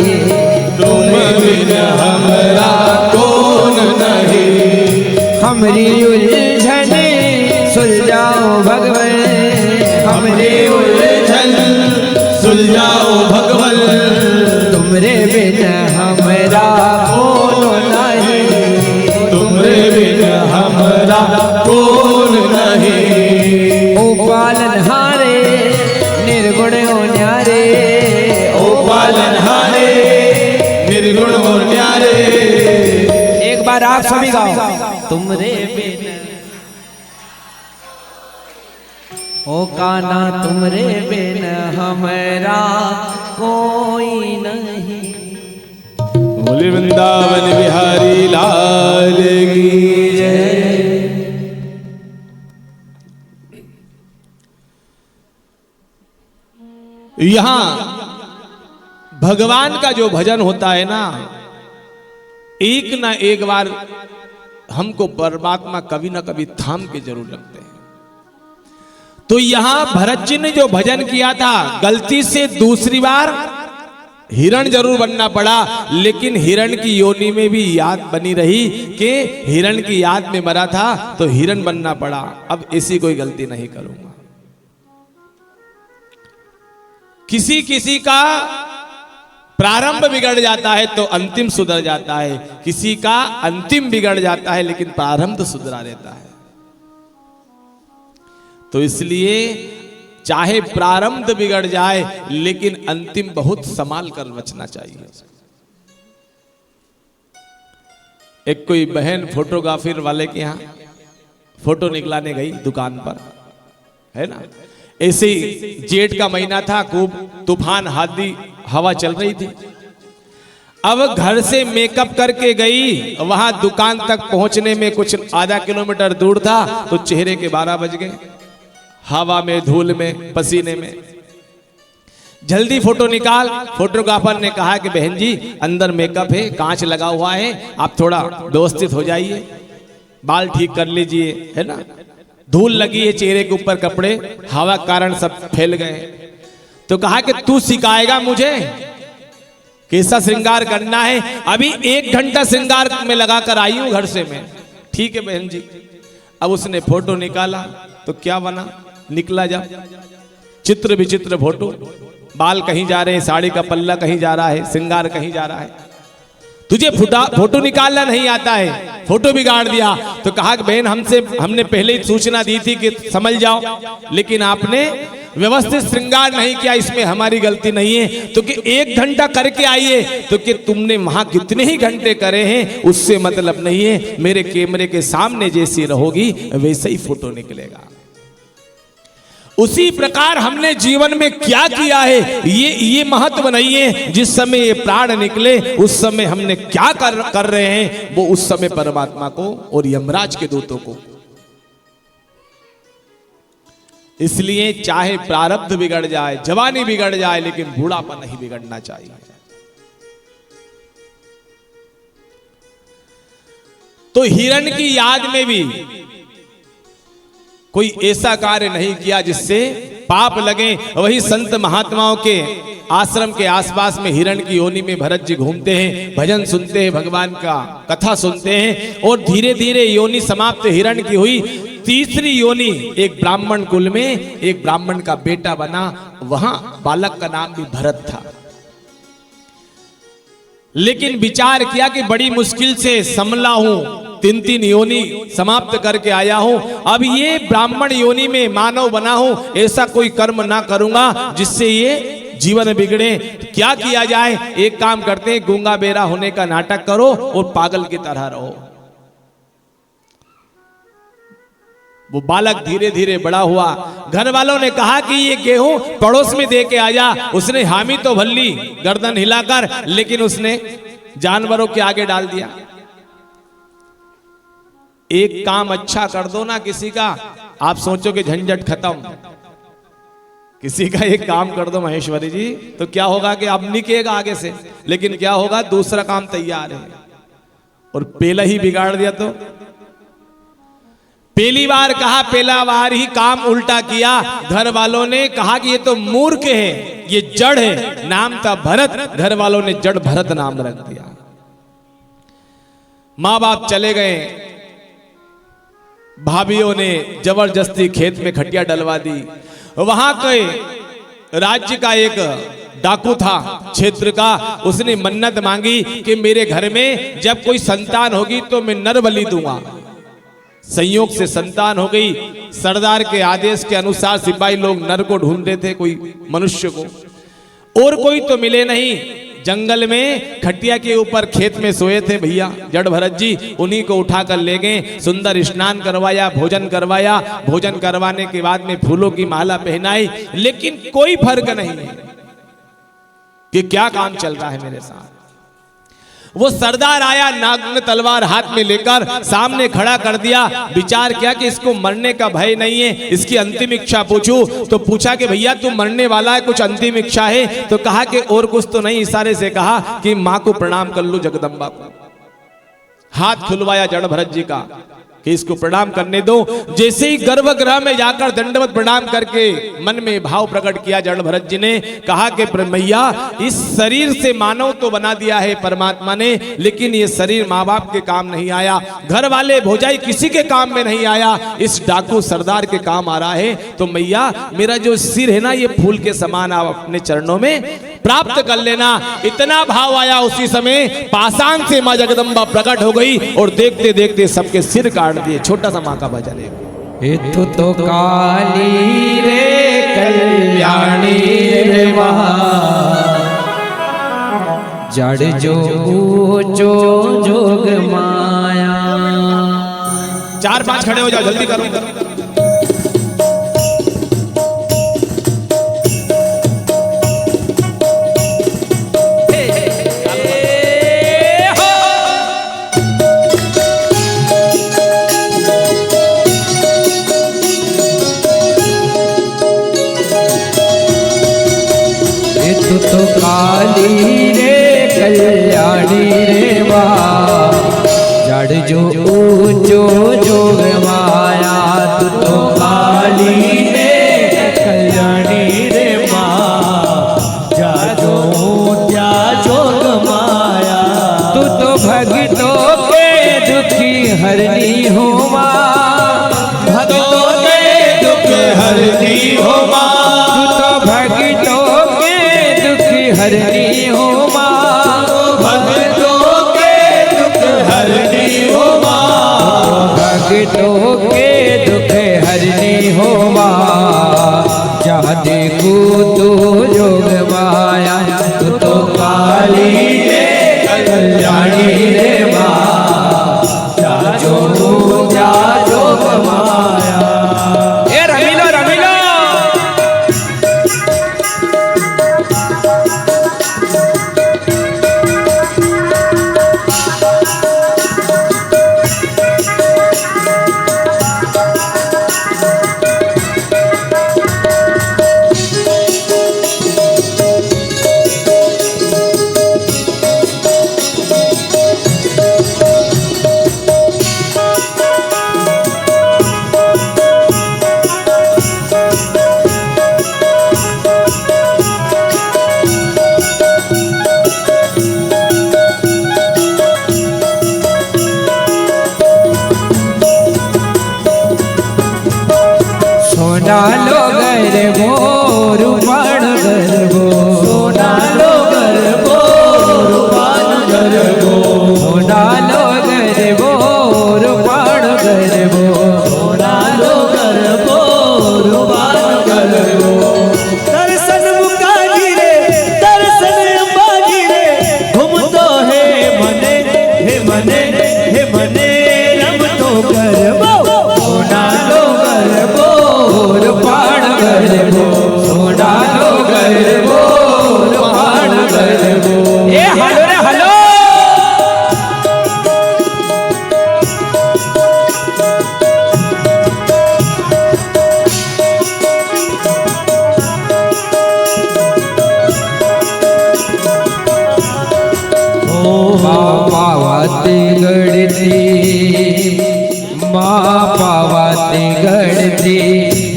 C: तुम बिन हमरा कौन नहीं।
B: हमरी उलझन सुलझाओ भगवन,
C: हमरी उलझन सुलझाओ भगवन।
B: तुमरे बिन हमरा कौन नहीं,
C: तुमरे बिन हमरा कौन नहीं।
B: ओ पालनहारे निर्गुण ओ न्यारे,
C: ओ पालनहारे निर्गुण और न्यारे।
B: एक बार आप सभी गाओ। तुमरे बिन ओ काना, तुमरे बिन हमरा कोई नहीं।
C: बोले वृंदावन बिहारी लाल की जय। यहां भगवान का जो भजन होता है ना, एक ना एक बार हमको परमात्मा कभी ना कभी थाम के जरूर लगते हैं। तो यहां भरत जी ने जो भजन किया था, गलती से दूसरी बार हिरण जरूर बनना पड़ा, लेकिन हिरण की योनि में भी याद बनी रही कि हिरण की याद में मरा था तो हिरण बनना पड़ा। अब ऐसी कोई गलती नहीं करूंगा। किसी किसी का प्रारंभ बिगड़ जाता है तो अंतिम सुधर जाता है, किसी का अंतिम बिगड़ जाता है लेकिन प्रारंभ तो सुधरा रहता है। तो इसलिए चाहे प्रारंभ बिगड़ जाए लेकिन अंतिम बहुत संभाल कर बचना चाहिए। एक कोई बहन फोटोग्राफर वाले के यहाँ फोटो निकलाने गई दुकान पर, है ना, ऐसे ही जेठ का महीना था, खूब तूफान आंधी हवा चल रही थी। अब घर से मेकअप करके गई, वहां दुकान तक पहुंचने में कुछ आधा किलोमीटर दूर था तो चेहरे के 12 बज गए, हवा में, धूल में, पसीने में। जल्दी फोटो निकाल। फोटोग्राफर ने कहा कि बहन जी अंदर मेकअप है, कांच लगा हुआ है, आप थोड़ा व्यवस्थित हो जाइए, बाल ठीक कर लीजिए, है ना, धूल लगी है चेहरे के ऊपर, कपड़े हवा के कारण सब फैल गए। तो कहा कि तू सिखाएगा मुझे कैसा श्रृंगार करना है? अभी 1 घंटा श्रृंगार में लगा कर आई हूं घर से मैं। ठीक है बहन जी। अब उसने फोटो निकाला तो क्या बना, निकला जा चित्र विचित्र फोटो, बाल कहीं जा रहे हैं, साड़ी का पल्ला कहीं जा रहा है, श्रृंगार कहीं जा रहा है। तुझे फोटो निकालना नहीं आता है, फोटो बिगाड़ दिया। तो कहा कि बहन हमने पहले ही सूचना दी थी कि समझ जाओ, लेकिन आपने व्यवस्थित श्रृंगार नहीं किया, इसमें हमारी गलती नहीं है। तो कि 1 घंटा करके आइए, तो कि तुमने वहां कितने ही घंटे करे हैं उससे मतलब नहीं है, मेरे कैमरे के सामने जैसी रहोगी वैसे ही फोटो निकलेगा। उसी प्रकार हमने जीवन में क्या किया है ये महत्व नहीं है। जिस समय ये प्राण निकले उस समय हमने क्या कर रहे हैं, वो उस समय परमात्मा को और यमराज के दूतों को। इसलिए चाहे प्रारब्ध बिगड़ जाए, जवानी बिगड़ जाए, लेकिन बूढ़ापा नहीं बिगड़ना चाहिए। तो हिरण की याद में भी कोई ऐसा कार्य नहीं किया जिससे पाप लगे। वही संत महात्माओं के आश्रम के आसपास में हिरण की योनि में भरत जी घूमते हैं, भजन सुनते हैं, भगवान का कथा सुनते हैं, और धीरे धीरे योनि समाप्त हिरण की हुई। तीसरी योनि एक ब्राह्मण कुल में एक ब्राह्मण का बेटा बना, वहां बालक का नाम भी भरत था। लेकिन विचार किया कि बड़ी मुश्किल से संभला हूं, 3 योनि समाप्त करके आया हूं, अब ये ब्राह्मण योनि में मानव बना हूं, ऐसा कोई कर्म ना करूंगा जिससे ये जीवन बिगड़े। क्या किया जाए? एक काम करते हैं, गूंगा बेरा होने का नाटक करो और पागल की तरह रहो। वो बालक धीरे धीरे बड़ा हुआ। घर वालों ने कहा कि ये गेहूं पड़ोस में दे के आ जा। उसने हामी तो भल्ली गर्दन हिलाकर, लेकिन उसने जानवरों के आगे डाल दिया। एक काम अच्छा कर दो ना किसी का, आप सोचो कि झंझट खत्म। किसी का एक काम कर दो महेश्वरी जी, तो क्या होगा कि अब निकेगा आगे से, लेकिन क्या होगा दूसरा काम तैयार है। और पहला ही बिगाड़ दिया तो पहली बार कहा, पहला बार ही काम उल्टा किया। घर वालों ने कहा कि ये तो मूर्ख है, ये जड़ है। नाम था भरत, घर वालों ने जड़ भरत नाम रख दिया। मां बाप चले गए, भाभियों ने जबरदस्ती खेत में खटिया डलवा दी। वहां के राज्य का एक डाकू था क्षेत्र का, उसने मन्नत मांगी कि मेरे घर में जब कोई संतान होगी तो मैं नर बलि दूंगा। संयोग से संतान हो गई। सरदार के आदेश के अनुसार सिपाही लोग नर को ढूंढते थे, कोई मनुष्य को, और कोई तो मिले नहीं। जंगल में खटिया के ऊपर खेत में सोए थे भैया जड़ भरत जी, उन्हीं को उठाकर ले गए। सुंदर स्नान करवाया, भोजन करवाया। भोजन करवाने के बाद में फूलों की माला पहनाई, लेकिन कोई फर्क नहीं है कि क्या काम चल रहा है मेरे साथ। वो सरदार आया, नागन तलवार हाथ में लेकर सामने खड़ा कर दिया। विचार किया कि इसको मरने का भय नहीं है, इसकी अंतिम इच्छा पूछूं। तो पूछा कि भैया तू मरने वाला है, कुछ अंतिम इच्छा है? तो कहा कि और कुछ तो नहीं। इशारे से कहा कि मां को प्रणाम कर लो, जगदम्बा को। हाथ खुलवाया जड़ भरत जी का कि इसको प्रणाम करने दो। जैसे ही गर्भगृह में जाकर दंडवत प्रणाम करके मन में भाव प्रकट किया जड़ भरत जी ने, कहा कि मैया इस शरीर से मानव तो बना दिया है परमात्मा ने, लेकिन ये शरीर माँ बाप के काम नहीं आया, घर वाले भौजाई किसी के काम में नहीं आया, इस डाकू सरदार के काम आ रहा है। तो मैया मेरा जो सिर है ना, ये फूल के समान आप अपने चरणों में प्राप्त कर लेना। इतना भाव आया उसी समय पाषाण से मां जगदम्बा प्रकट हो गई और देखते देखते सबके सिर काट दिए। छोटा सा मां का भजन है।
B: इथु तो काली रे कल्याणी रे जड़ जो ऊंचो जोग माया।
C: 4-5 खड़े हो जाओ, जल्दी करो।
B: तो काली रे कल्याणी रे जड़ जो ऊंचो जोग माया। तू तो काली रे कल्याणी रे जड़ जो ऊंचा जोग माया। तू तो भक्तों के दुखी हरनी हो मां, भक्तों के दुख हरनी हो मां। तू तो भक्तों हरनी हो मां, भक्तों के दुख हरनी हो मां। भक्तों के दुख हरनी हो मां। जहाँ देखो तो जोग माया। तू तो काली रे कल्याणी रे मां, जा जोग माया। ए रमीलो रमीलो पावाते गढ़ती माँ पावाते गढ़ती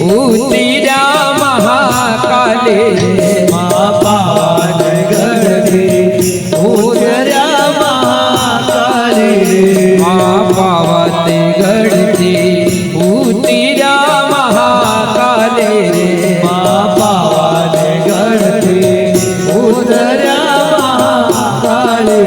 B: उतरा महाकाले
A: माँ पावाते गढ़ती उतरा महाकाले
B: माँ पावाते गढ़ती उतरा महाकाले
A: माँ पावाते गढ़ती उतरा महाकाले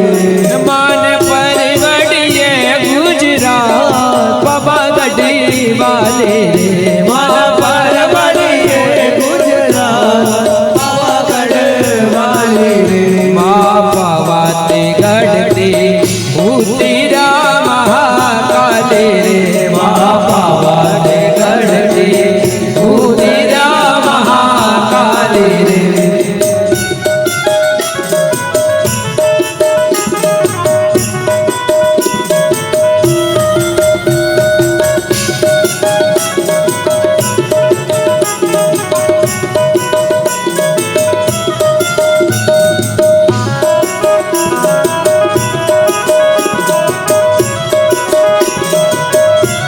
B: मान परवड़िए गुजरात बाबा गढ़ी वाले
A: मान परवड़िए गुजरात बाबा गढ़ वाले
B: माँ पावाते गढ़ती उतरा महाकाले
A: माँ पावाते गढ़ती
B: उतरा महाकाले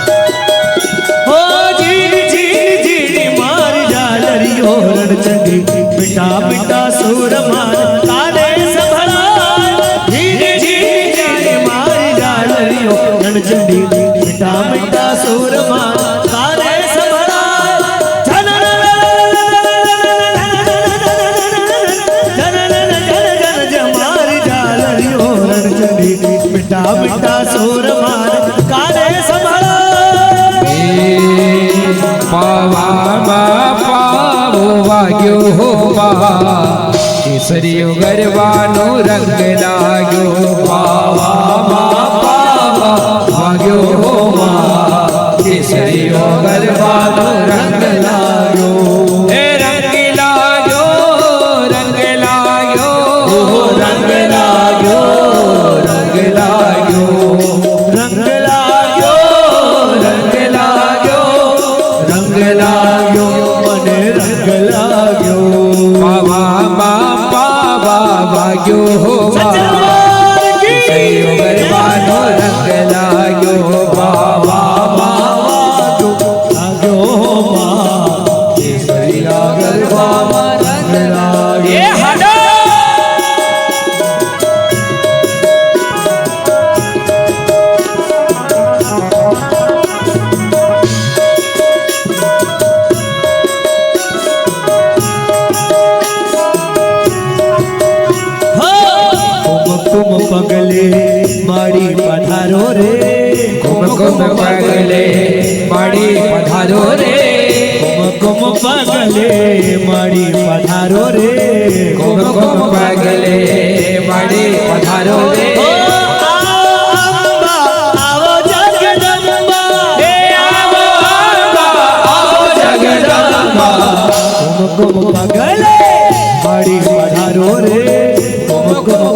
A: हो जीनी जीनी जीनी मार जालरी हो रणचंडी मिठा मिठा सुर मान काले संभला जीनी जीनी जीनी मार जालरी हो रणचंडी मिठा मिठा सुर मान काले संभला जन मार जालरी हो रणचंडी मिठा मिठा सुर मान काले संभला
B: पावा पावो वाग्यो हो पा केसरी गरबानो रंग लाग्यो पावा पावा वाग्यो हो मा केसरी गरबानो रंग लाग्यो ए रंग लाग्यो रंग लाग्यो
A: रंग लाग्यो
B: रंग लाग्यो
A: रंग लाग्यो
B: रंग लाग्यो
A: रंग लाग्यो मने रंग लाग्यो
B: पावा पावा वाग्यो हो गरबानो रंग लाग्यो बाबा
A: लाग्यो केसरिया गरबा रंग लाग्यो कुम पगले माड़ी पधारो रे
B: कुम कुम पगले माड़ी पधारो रे
A: कुम पगले माड़ी पधारो रे
B: कुम कुम पगले माड़ी पधारो रे
A: आओ जगदम्बा
B: ए आवो आओ जगदम्बा
A: कुम पगले माड़ी पधारो रे कुम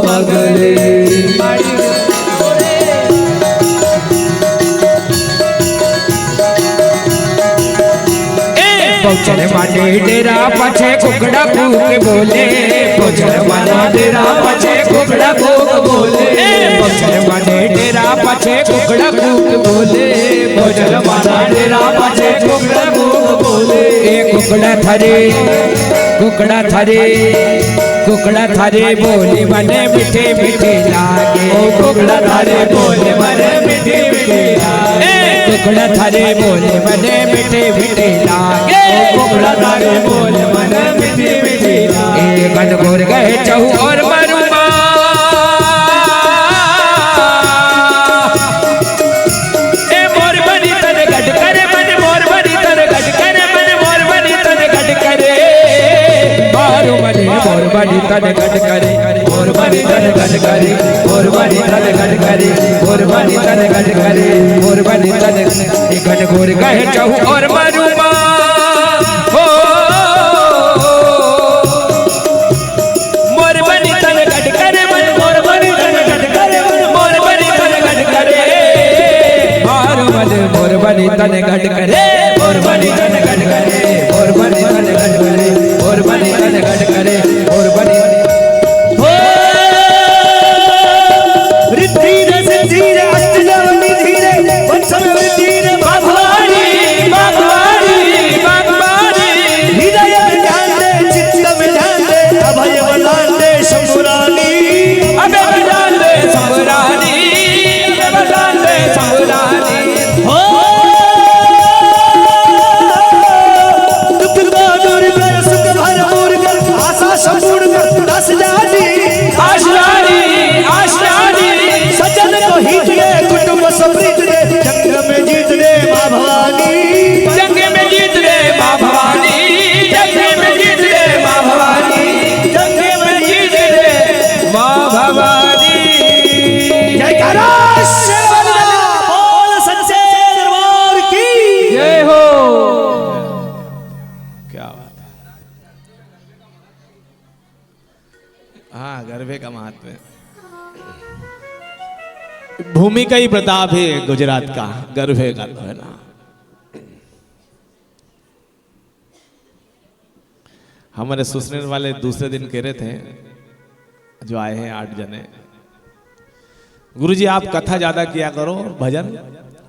A: पगले
B: पहुँचन वाले डेरा पछे कुकड़ा कूक बोले पहुँचन वाले डेरा पछे कुकड़ा कूक बोले पहुँचन वाले डेरा पछे कुकड़ा कूक बोले पहुँचन वाला डेरा पछे कुकड़ा कूक बोले ए कुकड़ा थरे कुकड़ा थरे बोली मने मीठे मीठे लागे कुकड़ा थरे बोले मने मीठे मीठे लागे कुकड़ा थरे बोले मने मीठे मीठे लागे कुकड़ा थरे बोले मने मीठे मीठे लागे ए गन घोर गए चहु और मरुमा ए मोर बनी तन गट करे मन मोर बनी तन गट करे मन मोर बनी तन गट करे मारू मने मोर बनी तन गट करे मोर बनी तन गट करे मोर बनी तन गट करे मोर बनी तन गट करे मोर बनी तन एक गन घोर गए चहु और मरुमा हो मोर बनी तन गट करे मन मोर बनी तन गट करे मोर बनी तन गट करे मारू मने मोर बनी तन गट करे मोर बनी तन गट करे मोर बनी तन गट करे मोर बनी तन गट करे मोर बनी
A: रिद्धि रस
B: भवानी।
A: जयकारा शेरवाली बोल सच्चे दरबार की
B: जय हो।
C: क्या बात है। हाँ, गरबे का महत्व है। भूमि का ही प्रताप है गुजरात का, गरबे का तो है ना। हमारे सुसने वाले दूसरे दिन कह रहे थे, जो आए हैं 8 जने, गुरुजी आप कथा ज्यादा किया करो, भजन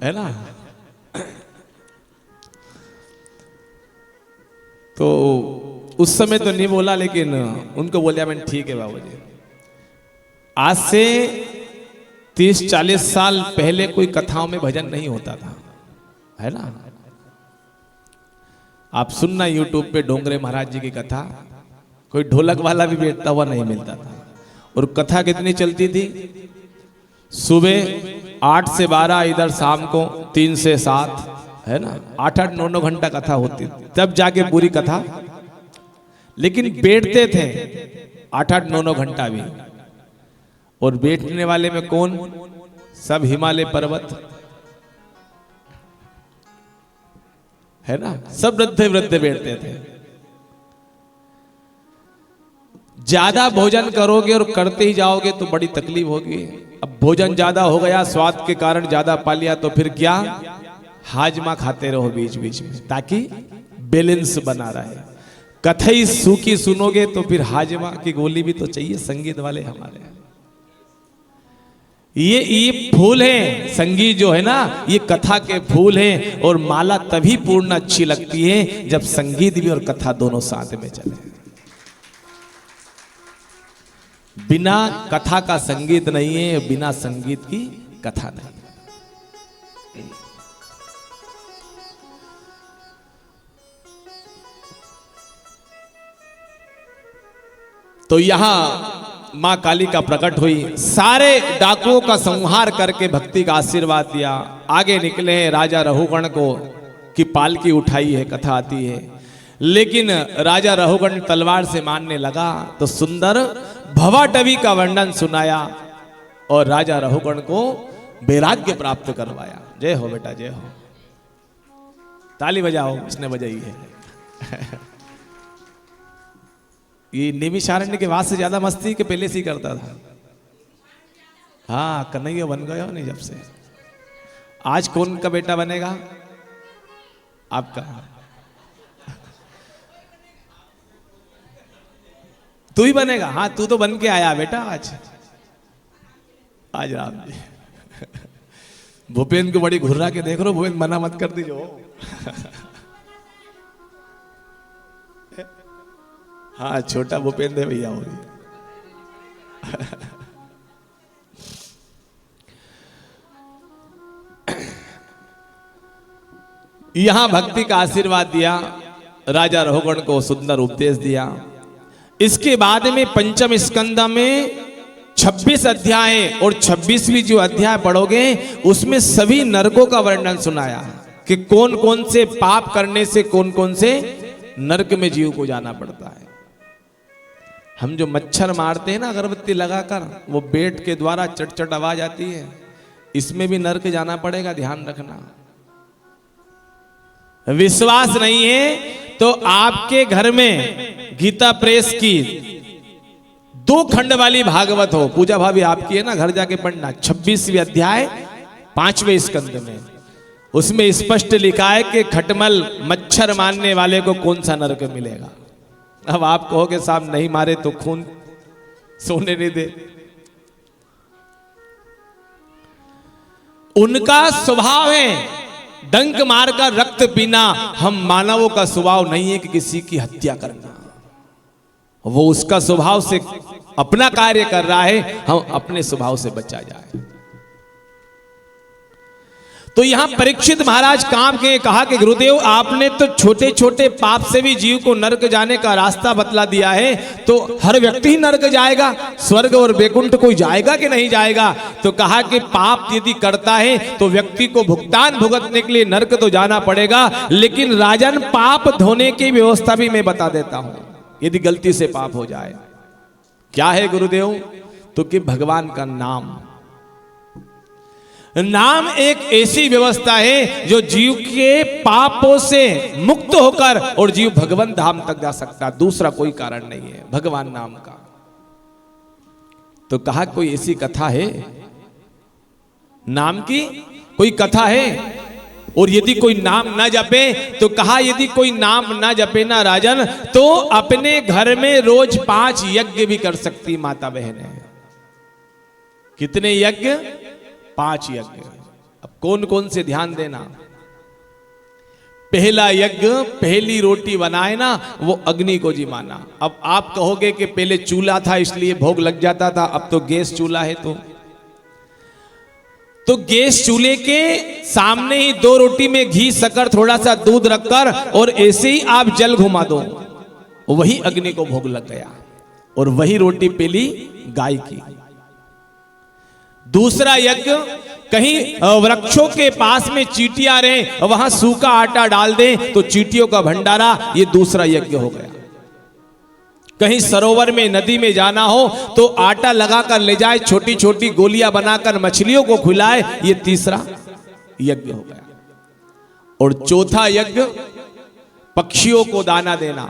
C: है ना। तो उस समय तो नहीं बोला, लेकिन उनको बोलिया मैंने ठीक है बाबूजी। आज से 30-40 साल पहले कोई कथाओं में भजन नहीं होता था, है ना। आप सुनना यूट्यूब पे डोंगरे महाराज जी की कथा, कोई ढोलक वाला भी बैठता हुआ नहीं मिलता था। और कथा कितनी चलती थी, सुबह 8 से 12, इधर शाम को 3 से 7, है ना। 8-8, 9-9 घंटा कथा होती थी, तब जाके पूरी कथा। लेकिन बैठते थे 8-8, 9-9 घंटा भी। और बैठने वाले में कौन, सब हिमालय पर्वत, है ना, सब वृद्ध वृद्ध बैठते थे। ज्यादा भोजन करोगे और करते ही जाओगे तो बड़ी तकलीफ होगी। अब भोजन ज्यादा हो गया, स्वाद के कारण ज्यादा पा लिया, तो फिर क्या, हाजमा खाते रहो बीच बीच में, ताकि बैलेंस बना रहे। कथई सूखी सुनोगे तो फिर हाजमा की गोली भी तो चाहिए। संगीत वाले हमारे ये फूल हैं, संगीत जो है ना, ये कथा के फूल हैं। और माला तभी पूर्ण अच्छी लगती है जब संगीत भी और कथा दोनों साथ में चले। बिना कथा का संगीत नहीं है, बिना संगीत की कथा नहीं। तो यहां मां काली का प्रकट हुई, सारे डाकुओं का संहार करके भक्ति का आशीर्वाद दिया। आगे निकले राजा रहुगण को की पालकी उठाई है, कथा आती है। लेकिन राजा रहुगण तलवार से मारने लगा तो सुंदर भवाटवी का वर्णन सुनाया और राजा रहुगण को वैराग्य प्राप्त करवाया। जय हो बेटा, जय हो। ताली बजाओ, उसने बजाई है। ये निमिषारण्य के बाद से ज्यादा मस्ती के पहले से ही करता था। हाँ, कन्हैया बन गया नहीं जब से। आज कौन का बेटा बनेगा? आपका। तू ही बनेगा। हाँ, तू तो बन के आया बेटा आज राम जी। भूपेंद्र को बड़ी घुर्रा के देख रहे हो, भूपेंद्र मना मत कर दीजिए। हाँ, छोटा भूपेंद्र है भैया। होगी यहां भक्ति का आशीर्वाद दिया, राजा रहुगण को सुंदर उपदेश दिया। इसके बाद में पंचम स्कंद में 26 अध्याय और 26वीं जो अध्याय पढ़ोगे उसमें सभी नरकों का वर्णन सुनाया कि कौन कौन से पाप करने से कौन कौन से नरक में जीव को जाना पड़ता है। हम जो मच्छर मारते हैं ना अगरबत्ती लगाकर, वो बेट के द्वारा चट आवाज आती है, इसमें भी नरक जाना पड़ेगा, ध्यान रखना। विश्वास नहीं है तो आपके घर में गीता प्रेस की 2 खंड वाली भागवत हो, पूजा भाभी आपकी है ना, घर जाके पढ़ना। 26वीं अध्याय 5वें स्कंद में उसमें स्पष्ट लिखा है कि खटमल मच्छर मारने वाले को कौन सा नरक मिलेगा। अब आप कहोगे साहब नहीं मारे तो खून सोने नहीं दे। उनका स्वभाव है डंक मारकर रक्त पीना। हम मानवों का स्वभाव नहीं है कि किसी की हत्या करना। वो उसका स्वभाव से अपना कार्य कर रहा है, हम अपने स्वभाव से बचा जाए। तो यहां परीक्षित महाराज काम के कहा कि गुरुदेव आपने तो छोटे छोटे पाप से भी जीव को नरक जाने का रास्ता बतला दिया है, तो हर व्यक्ति ही नरक जाएगा, स्वर्ग और वैकुंठ कोई जाएगा कि नहीं जाएगा? तो कहा कि पाप यदि करता है तो व्यक्ति को भुगतान भुगतने के लिए नरक तो जाना पड़ेगा, लेकिन राजन पाप धोने की व्यवस्था भी मैं बता देता हूं। यदि गलती से पाप हो जाए क्या है गुरुदेव? तो कि भगवान का नाम। नाम एक ऐसी व्यवस्था है जो जीव के पापों से मुक्त होकर और जीव भगवान धाम तक जा सकता है, दूसरा कोई कारण नहीं है भगवान नाम का। तो कहा कोई ऐसी कथा है नाम की, कोई कथा है? और यदि कोई नाम ना जपे तो कहा यदि कोई नाम ना जपे ना राजन तो अपने घर में रोज 5 यज्ञ भी कर सकती माता बहनें। कितने यज्ञ? 5 यज्ञ। अब कौन कौन से ध्यान देना। पहला यज्ञ, पहली रोटी बनाए ना वो अग्नि को जिमाना। अब आप कहोगे कि पहले चूल्हा था इसलिए भोग लग जाता था, अब तो गैस चूल्हा है तो गैस चूल्हे के सामने ही 2 रोटी में घी, शक्कर, थोड़ा सा दूध रखकर और ऐसे ही आप जल घुमा दो, वही अग्नि को भोग लग गया और वही रोटी पहली गाय की। दूसरा यज्ञ, कहीं वृक्षों के पास में चींटियां रहे, वहां सूखा आटा डाल दें तो चींटियों का भंडारा, ये दूसरा यज्ञ हो गया। कहीं सरोवर में, नदी में जाना हो तो आटा लगाकर ले जाए, छोटी छोटी गोलियां बनाकर मछलियों को खिलाए, ये तीसरा यज्ञ हो गया। और चौथा यज्ञ, पक्षियों को दाना देना,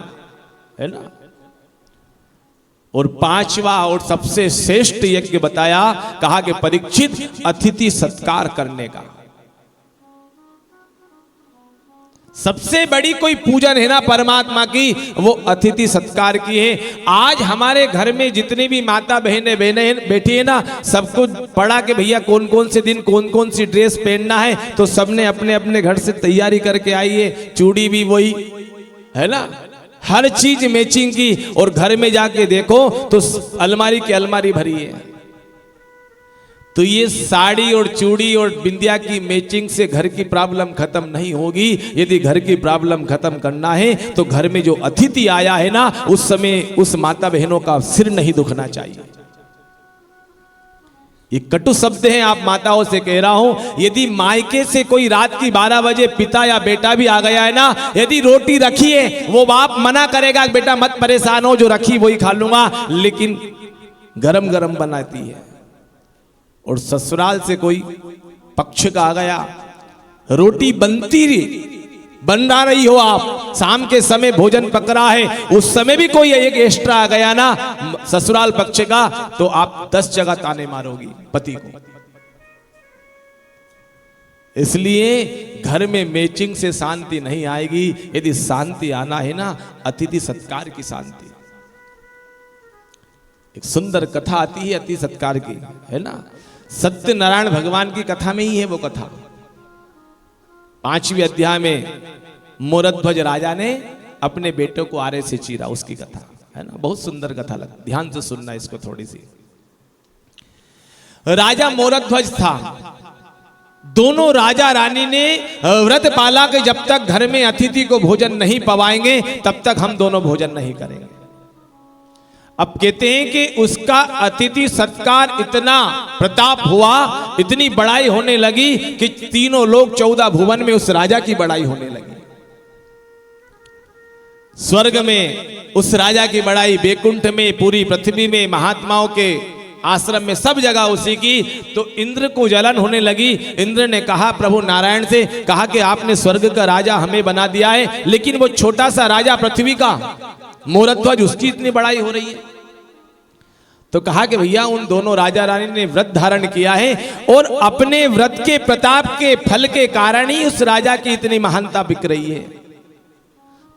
C: है ना। और 5वां और सबसे श्रेष्ठ यज्ञ बताया, कहा कि परीक्षित अतिथि सत्कार करने का। सबसे बड़ी कोई पूजन है ना परमात्मा की, वो अतिथि सत्कार की है। आज हमारे घर में जितने भी माता बहनें बैठी है ना, सबको पढ़ा कि भैया कौन कौन से दिन कौन कौन सी ड्रेस पहनना है, तो सबने अपने अपने घर से तैयारी करके आई है। चूड़ी भी वही है ना, हर चीज मैचिंग की। और घर में जाके देखो तो अलमारी की अलमारी भरी है। तो ये साड़ी और चूड़ी और बिंदिया की मैचिंग से घर की प्रॉब्लम खत्म नहीं होगी। यदि घर की प्रॉब्लम खत्म करना है तो घर में जो अतिथि आया है ना, उस समय उस माता बहनों का सिर नहीं दुखना चाहिए। ये कटु शब्द हैं, आप माताओं से कह रहा हूं। यदि मायके से कोई रात की 12 बजे पिता या बेटा भी आ गया है ना, यदि रोटी रखी है, वो बाप मना करेगा बेटा मत परेशान हो, जो रखी वही खा लूंगा, लेकिन गरम गरम बनाती है। और ससुराल से कोई पक्ष का आ गया, रोटी बना रही हो आप, शाम के समय भोजन पक रहा है, उस समय भी कोई एक एक्स्ट्रा आ गया ना ससुराल पक्ष का, तो आप 10 जगह ताने मारोगी पति को। इसलिए घर में मैचिंग से शांति नहीं आएगी। यदि शांति आना है ना, अतिथि सत्कार की शांति। एक सुंदर कथा आती है अतिथि सत्कार की, है ना। सत्यनारायण भगवान की कथा में ही है वो कथा। 5वें अध्याय में मोरध्वज राजा ने अपने बेटे को आरे से चीरा, उसकी कथा है ना। बहुत सुंदर कथा लगती, ध्यान से सुनना इसको थोड़ी सी। राजा मोरध्वज था। दोनों राजा रानी ने व्रत पाला कि जब तक घर में अतिथि को भोजन नहीं पवाएंगे तब तक हम दोनों भोजन नहीं करेंगे। अब कहते हैं कि उसका अतिथि सत्कार इतना प्रताप हुआ, इतनी बड़ाई होने लगी कि तीनों लोग 14 भुवन में उस राजा की बड़ाई होने लगी। स्वर्ग में उस राजा की बड़ाई, बैकुंठ में, पूरी पृथ्वी में, महात्माओं के आश्रम में, सब जगह उसी की। तो इंद्र को जलन होने लगी। इंद्र ने कहा प्रभु नारायण से, कहा कि आपने स्वर्ग का राजा हमें बना दिया है, लेकिन वो छोटा सा राजा पृथ्वी का मोरध्वज, उसकी इतनी बड़ाई हो रही है। तो कहा कि भैया उन दोनों राजा रानी ने व्रत धारण किया है और अपने व्रत के प्रताप के फल के कारण ही उस राजा की इतनी महानता बिक रही है।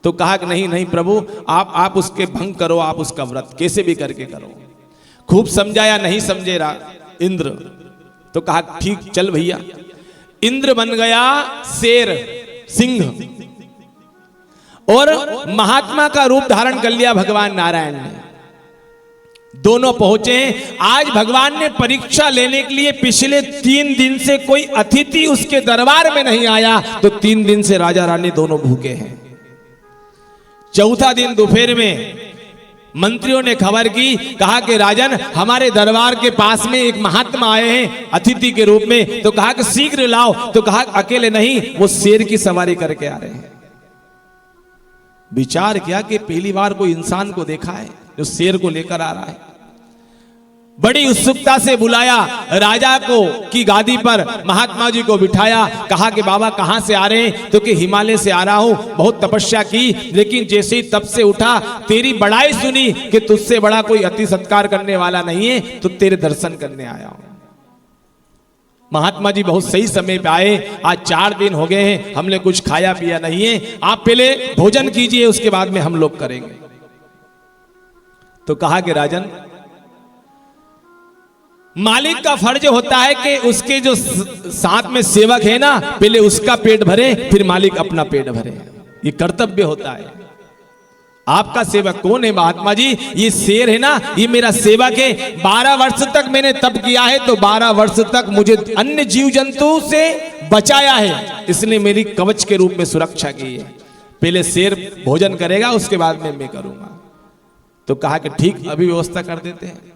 C: तो कहा कि नहीं नहीं प्रभु, आप उसके भंग करो, आप उसका व्रत कैसे भी करके करो। खूब समझाया, नहीं समझे इंद्र। तो कहा ठीक चल भैया। इंद्र बन गया शेर, सिंह, और महात्मा का रूप धारण कर लिया भगवान नारायण ने। दोनों पहुंचे। आज भगवान ने परीक्षा लेने के लिए पिछले 3 दिन से कोई अतिथि उसके दरबार में नहीं आया, तो 3 दिन से राजा रानी दोनों भूखे हैं। चौथा दिन दोपहर में मंत्रियों ने खबर की, कहा कि राजन हमारे दरबार के पास में एक महात्मा आए हैं अतिथि के रूप में। तो कहा कि शीघ्र लाओ। तो कहा अकेले नहीं, वो शेर की सवारी करके आ रहे हैं। विचार किया कि पहली बार कोई इंसान को देखा है जो शेर को लेकर आ रहा है। बड़ी उत्सुकता से बुलाया राजा को की गादी पर, महात्मा जी को बिठाया, कहा कि बाबा कहां से आ रहे हैं? तो कि हिमालय से आ रहा हूं, बहुत तपस्या की, लेकिन जैसे ही तप से उठा तेरी बड़ाई सुनी कि तुझसे बड़ा कोई अति सत्कार करने वाला नहीं है, तो तेरे दर्शन करने आया हूं। महात्मा जी बहुत सही समय पे आए, आज 4 दिन हो गए हैं, हमने कुछ खाया पिया नहीं है, आप पहले भोजन कीजिए, उसके बाद में हम लोग करेंगे। तो कहा कि राजन, मालिक का फर्ज होता है कि उसके जो साथ में सेवक है ना, पहले उसका पेट भरे, फिर मालिक अपना पेट भरे, ये कर्तव्य होता है। आपका सेवक कौन है महात्मा जी? ये शेर है ना, ये मेरा सेवक है। 12 वर्ष तक मैंने तप किया है, तो 12 वर्ष तक मुझे अन्य जीव जंतु से बचाया है, इसने मेरी कवच के रूप में सुरक्षा की है। पहले शेर भोजन करेगा, उसके बाद में मैं करूंगा। तो कहा कि ठीक, अभी व्यवस्था कर देते हैं।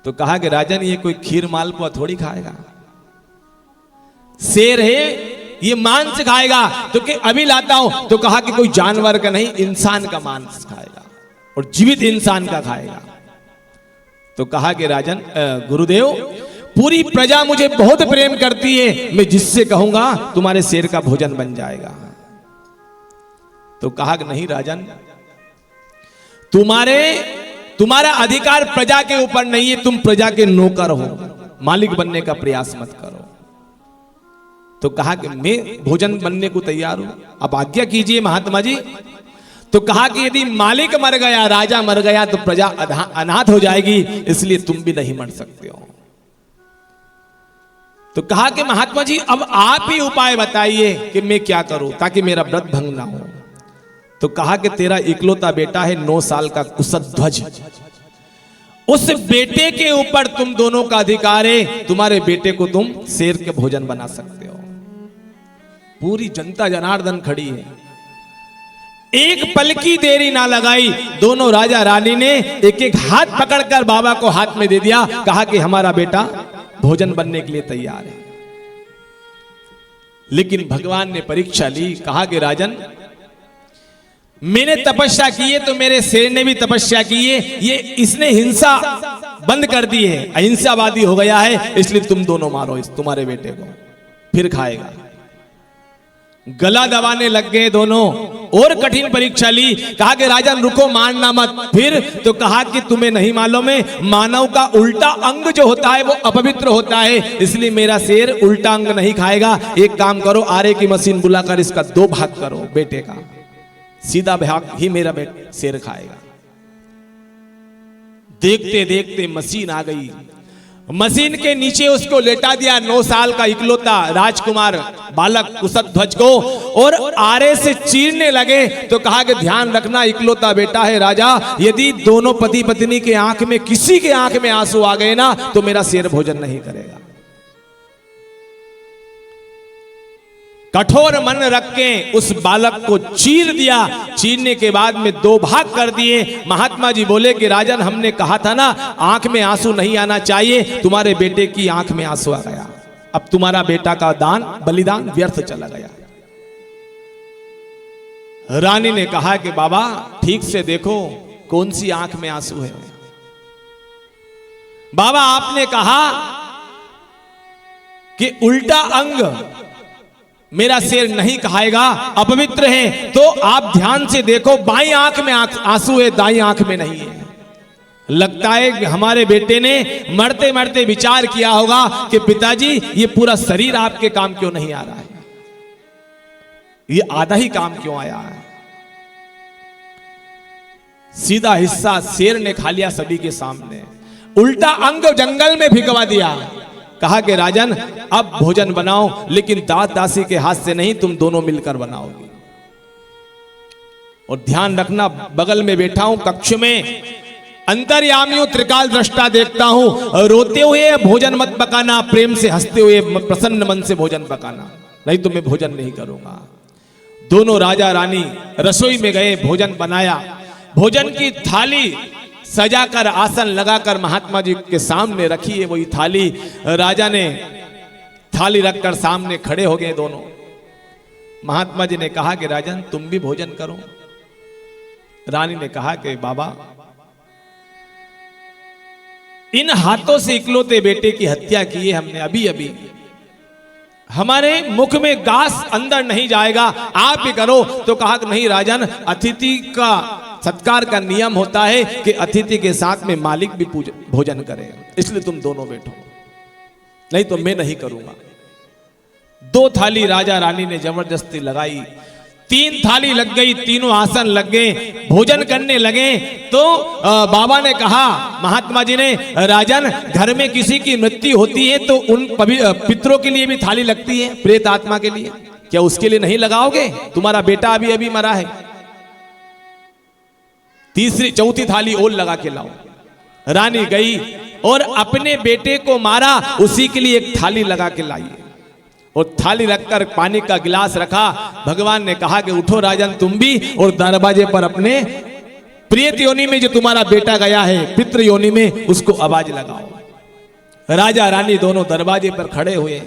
C: तो कहा कि राजन, ये कोई खीर मालपुआ थोड़ी खाएगा, शेर है, ये मांस खाएगा। तो कि अभी लाता हूं। तो कहा कि कोई जानवर का नहीं, इंसान का मांस खाएगा, और जीवित इंसान का खाएगा। तो कहा कि राजन, गुरुदेव, पूरी प्रजा मुझे बहुत प्रेम करती है, मैं जिससे कहूंगा तुम्हारे शेर का भोजन बन जाएगा। तो कहा कि नहीं राजन, तुम्हारा अधिकार प्रजा के ऊपर नहीं है, तुम प्रजा के नौकर हो, मालिक बनने का प्रयास मत करो। तो कहा कि मैं भोजन बनने को तैयार हूं, अब आज्ञा कीजिए महात्मा जी। तो कहा कि यदि मालिक मर गया, राजा मर गया, तो प्रजा अनाथ हो जाएगी, इसलिए तुम भी नहीं मर सकते हो। तो कहा कि महात्मा जी, अब आप ही उपाय बताइए कि मैं क्या करूं ताकि मेरा व्रत भंग ना हो। तो कहा कि तेरा इकलौता बेटा है, 9 साल का कुशध्वज, उस बेटे के ऊपर तुम दोनों का अधिकार है, तुम्हारे बेटे को तुम शेर के भोजन बना सकते हो। पूरी जनता जनार्दन खड़ी है, एक पल की देरी ना लगाई, दोनों राजा रानी ने एक एक हाथ पकड़कर बाबा को हाथ में दे दिया, कहा कि हमारा बेटा भोजन बनने के लिए तैयार है। लेकिन भगवान ने परीक्षा ली, कहा कि राजन, मैंने तपस्या की है तो मेरे शेर ने भी तपस्या की है, ये इसने हिंसा बंद कर दी है, अहिंसावादी हो गया है, इसलिए तुम दोनों मारो इस तुम्हारे बेटे को, फिर खाएगा। गला दबाने लग गए दोनों, और कठिन परीक्षा ली, कहा कि राजन रुको, मारना मत। फिर तो कहा कि तुम्हें नहीं मालूम है, मानव का उल्टा अंग जो होता है वो अपवित्र होता है, इसलिए मेरा शेर उल्टा अंग नहीं खाएगा। एक काम करो, आरे की मशीन बुलाकर इसका 2 भाग करो, बेटे का सीधा भाग ही मेरा बेटा शेर खाएगा। देखते देखते मशीन आ गई, मशीन के नीचे उसको लेटा दिया, 9 साल का इकलौता राजकुमार बालक कुशध्वज को, और आरे से चीरने लगे। तो कहा कि ध्यान रखना, इकलौता बेटा है राजा, यदि दोनों पति पत्नी के आंख में किसी के आंख में आंसू आ गए ना, तो मेरा शेर भोजन नहीं करेगा। कठोर मन रख के उस बालक को चीर दिया, चीरने के बाद में 2 भाग कर दिए। महात्मा जी बोले कि राजन, हमने कहा था ना आंख में आंसू नहीं आना चाहिए, तुम्हारे बेटे की आंख में आंसू आ गया, अब तुम्हारा बेटा का दान बलिदान व्यर्थ चला गया। रानी ने कहा कि बाबा ठीक से देखो कौन सी आंख में आंसू है। बाबा आपने कहा कि उल्टा अंग मेरा शेर नहीं खाएगा, अपवित्र है, तो आप ध्यान से देखो, बाईं आंख में आंसू है, दाईं आंख में नहीं है। लगता है कि हमारे बेटे ने मरते मरते विचार किया होगा कि पिताजी ये पूरा शरीर आपके काम क्यों नहीं आ रहा है, ये आधा ही काम क्यों आया है। सीधा हिस्सा शेर ने खा लिया सभी के सामने, उल्टा अंग जंगल में भिगवा दिया। कहा कि राजन अब भोजन बनाओ, लेकिन दास दासी के हाथ से नहीं, तुम दोनों मिलकर बनाओगे। और ध्यान रखना, बगल में बैठा हूं कक्ष में, अंतर्यामियों त्रिकाल दृष्टा देखता हूं, रोते हुए भोजन मत पकाना, प्रेम से हंसते हुए प्रसन्न मन से भोजन पकाना, नहीं तो मैं भोजन नहीं करूंगा। दोनों राजा रानी रसोई में गए, भोजन बनाया, भोजन की थाली सजाकर आसन लगाकर महात्मा जी के सामने रखी है वही थाली। राजा ने थाली रखकर सामने खड़े हो गए दोनों। महात्मा जी ने कहा कि राजन तुम भी भोजन करो। रानी ने कहा कि बाबा इन हाथों से इकलौते बेटे की हत्या की है हमने अभी अभी। हमारे मुख में घास अंदर नहीं जाएगा, आप ही करो। तो कहा कि नहीं राजन, अतिथि का सत्कार का नियम होता है कि अतिथि के साथ में मालिक भी भोजन करे, इसलिए तुम दोनों बैठो, नहीं तो मैं नहीं करूंगा। 2 थाली राजा रानी ने जबरदस्ती लगाई, 3 थाली लग गई, तीनों आसन लग गए, भोजन करने लगे। तो बाबा ने कहा, महात्मा जी ने, राजन घर में किसी की मृत्यु होती है तो उन पितरों के लिए भी थाली लगती है, प्रेत आत्मा के लिए, क्या उसके लिए नहीं लगाओगे? तुम्हारा बेटा अभी अभी मरा है, चौथी थाली और लगा के लाओ। रानी गई और अपने बेटे को मारा, उसी के लिए एक थाली लगा के लाई और थाली रखकर पानी का गिलास रखा। भगवान ने कहा कि उठो राजन तुम भी, और दरवाजे पर अपने प्रेत योनि में जो तुम्हारा बेटा गया है, पितृ योनि में, उसको आवाज लगाओ। राजा रानी दोनों दरवाजे पर खड़े हुए।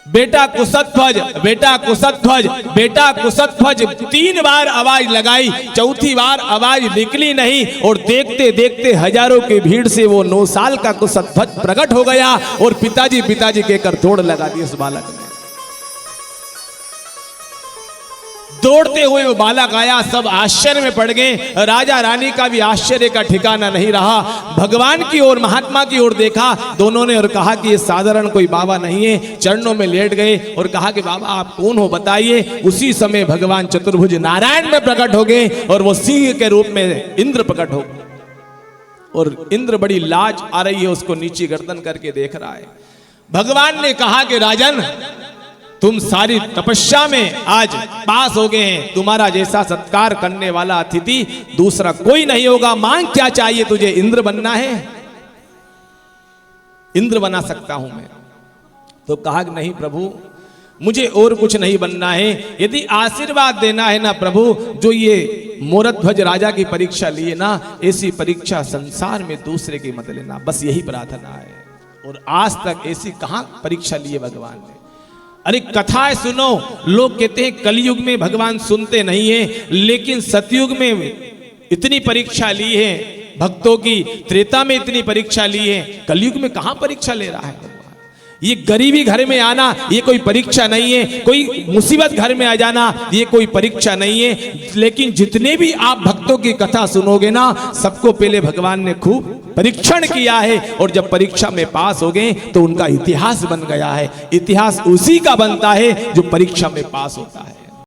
C: बेटा कुशध्वज, बेटा कुशध्वज, बेटा कुशध्वज 3 बार आवाज लगाई, चौथी बार आवाज निकली नहीं, और देखते देखते हजारों की भीड़ से वो 9 साल का कुशध्वज प्रकट हो गया और पिताजी पिताजी कहकर दौड़ लगा दी उस बालक ने। दौड़ते हुए वो बालक आया, सब आश्चर्य में पड़ गए। राजा रानी का भी आश्चर्य का ठिकाना नहीं रहा। भगवान की ओर, महात्मा की ओर देखा दोनों ने और कहा कि ये साधारण कोई बाबा नहीं है। चरणों में लेट गए और कहा कि बाबा आप कौन हो बताइए। उसी समय भगवान चतुर्भुज नारायण में प्रकट हो गए और वो सिंह के रूप में इंद्र प्रकट हो गए। और इंद्र बड़ी लाज आ रही है, उसको नीचे गर्दन करके देख रहा है। भगवान ने कहा कि राजन तुम सारी तपस्या में आज पास हो गए हैं, तुम्हारा जैसा सत्कार करने वाला अतिथि दूसरा कोई नहीं होगा। मांग क्या चाहिए तुझे? इंद्र बनना है? इंद्र बना सकता हूं मैं। तो कहा कि नहीं प्रभु, मुझे और कुछ नहीं बनना है। यदि आशीर्वाद देना है ना प्रभु, जो ये मोरध्वज राजा की परीक्षा लिए ना, ऐसी परीक्षा संसार में दूसरे की मत लेना, बस यही प्रार्थना है। और आज तक ऐसी कहां परीक्षा लिए भगवान ने? अरे कथाएं सुनो, लोग कहते हैं कलयुग में भगवान सुनते नहीं है, लेकिन सतयुग में इतनी परीक्षा ली है भक्तों की, त्रेता में इतनी परीक्षा ली है, कलयुग में कहां परीक्षा ले रहा है भगवान? ये गरीबी घर में आना ये कोई परीक्षा नहीं है, कोई मुसीबत घर में आ जाना ये कोई परीक्षा नहीं है। लेकिन जितने भी आप भक्तों की कथा सुनोगे ना, सबको पहले भगवान ने खूब परीक्षण किया है, और जब परीक्षा में पास हो गए तो उनका इतिहास बन गया है। इतिहास उसी का बनता है जो परीक्षा में पास होता है।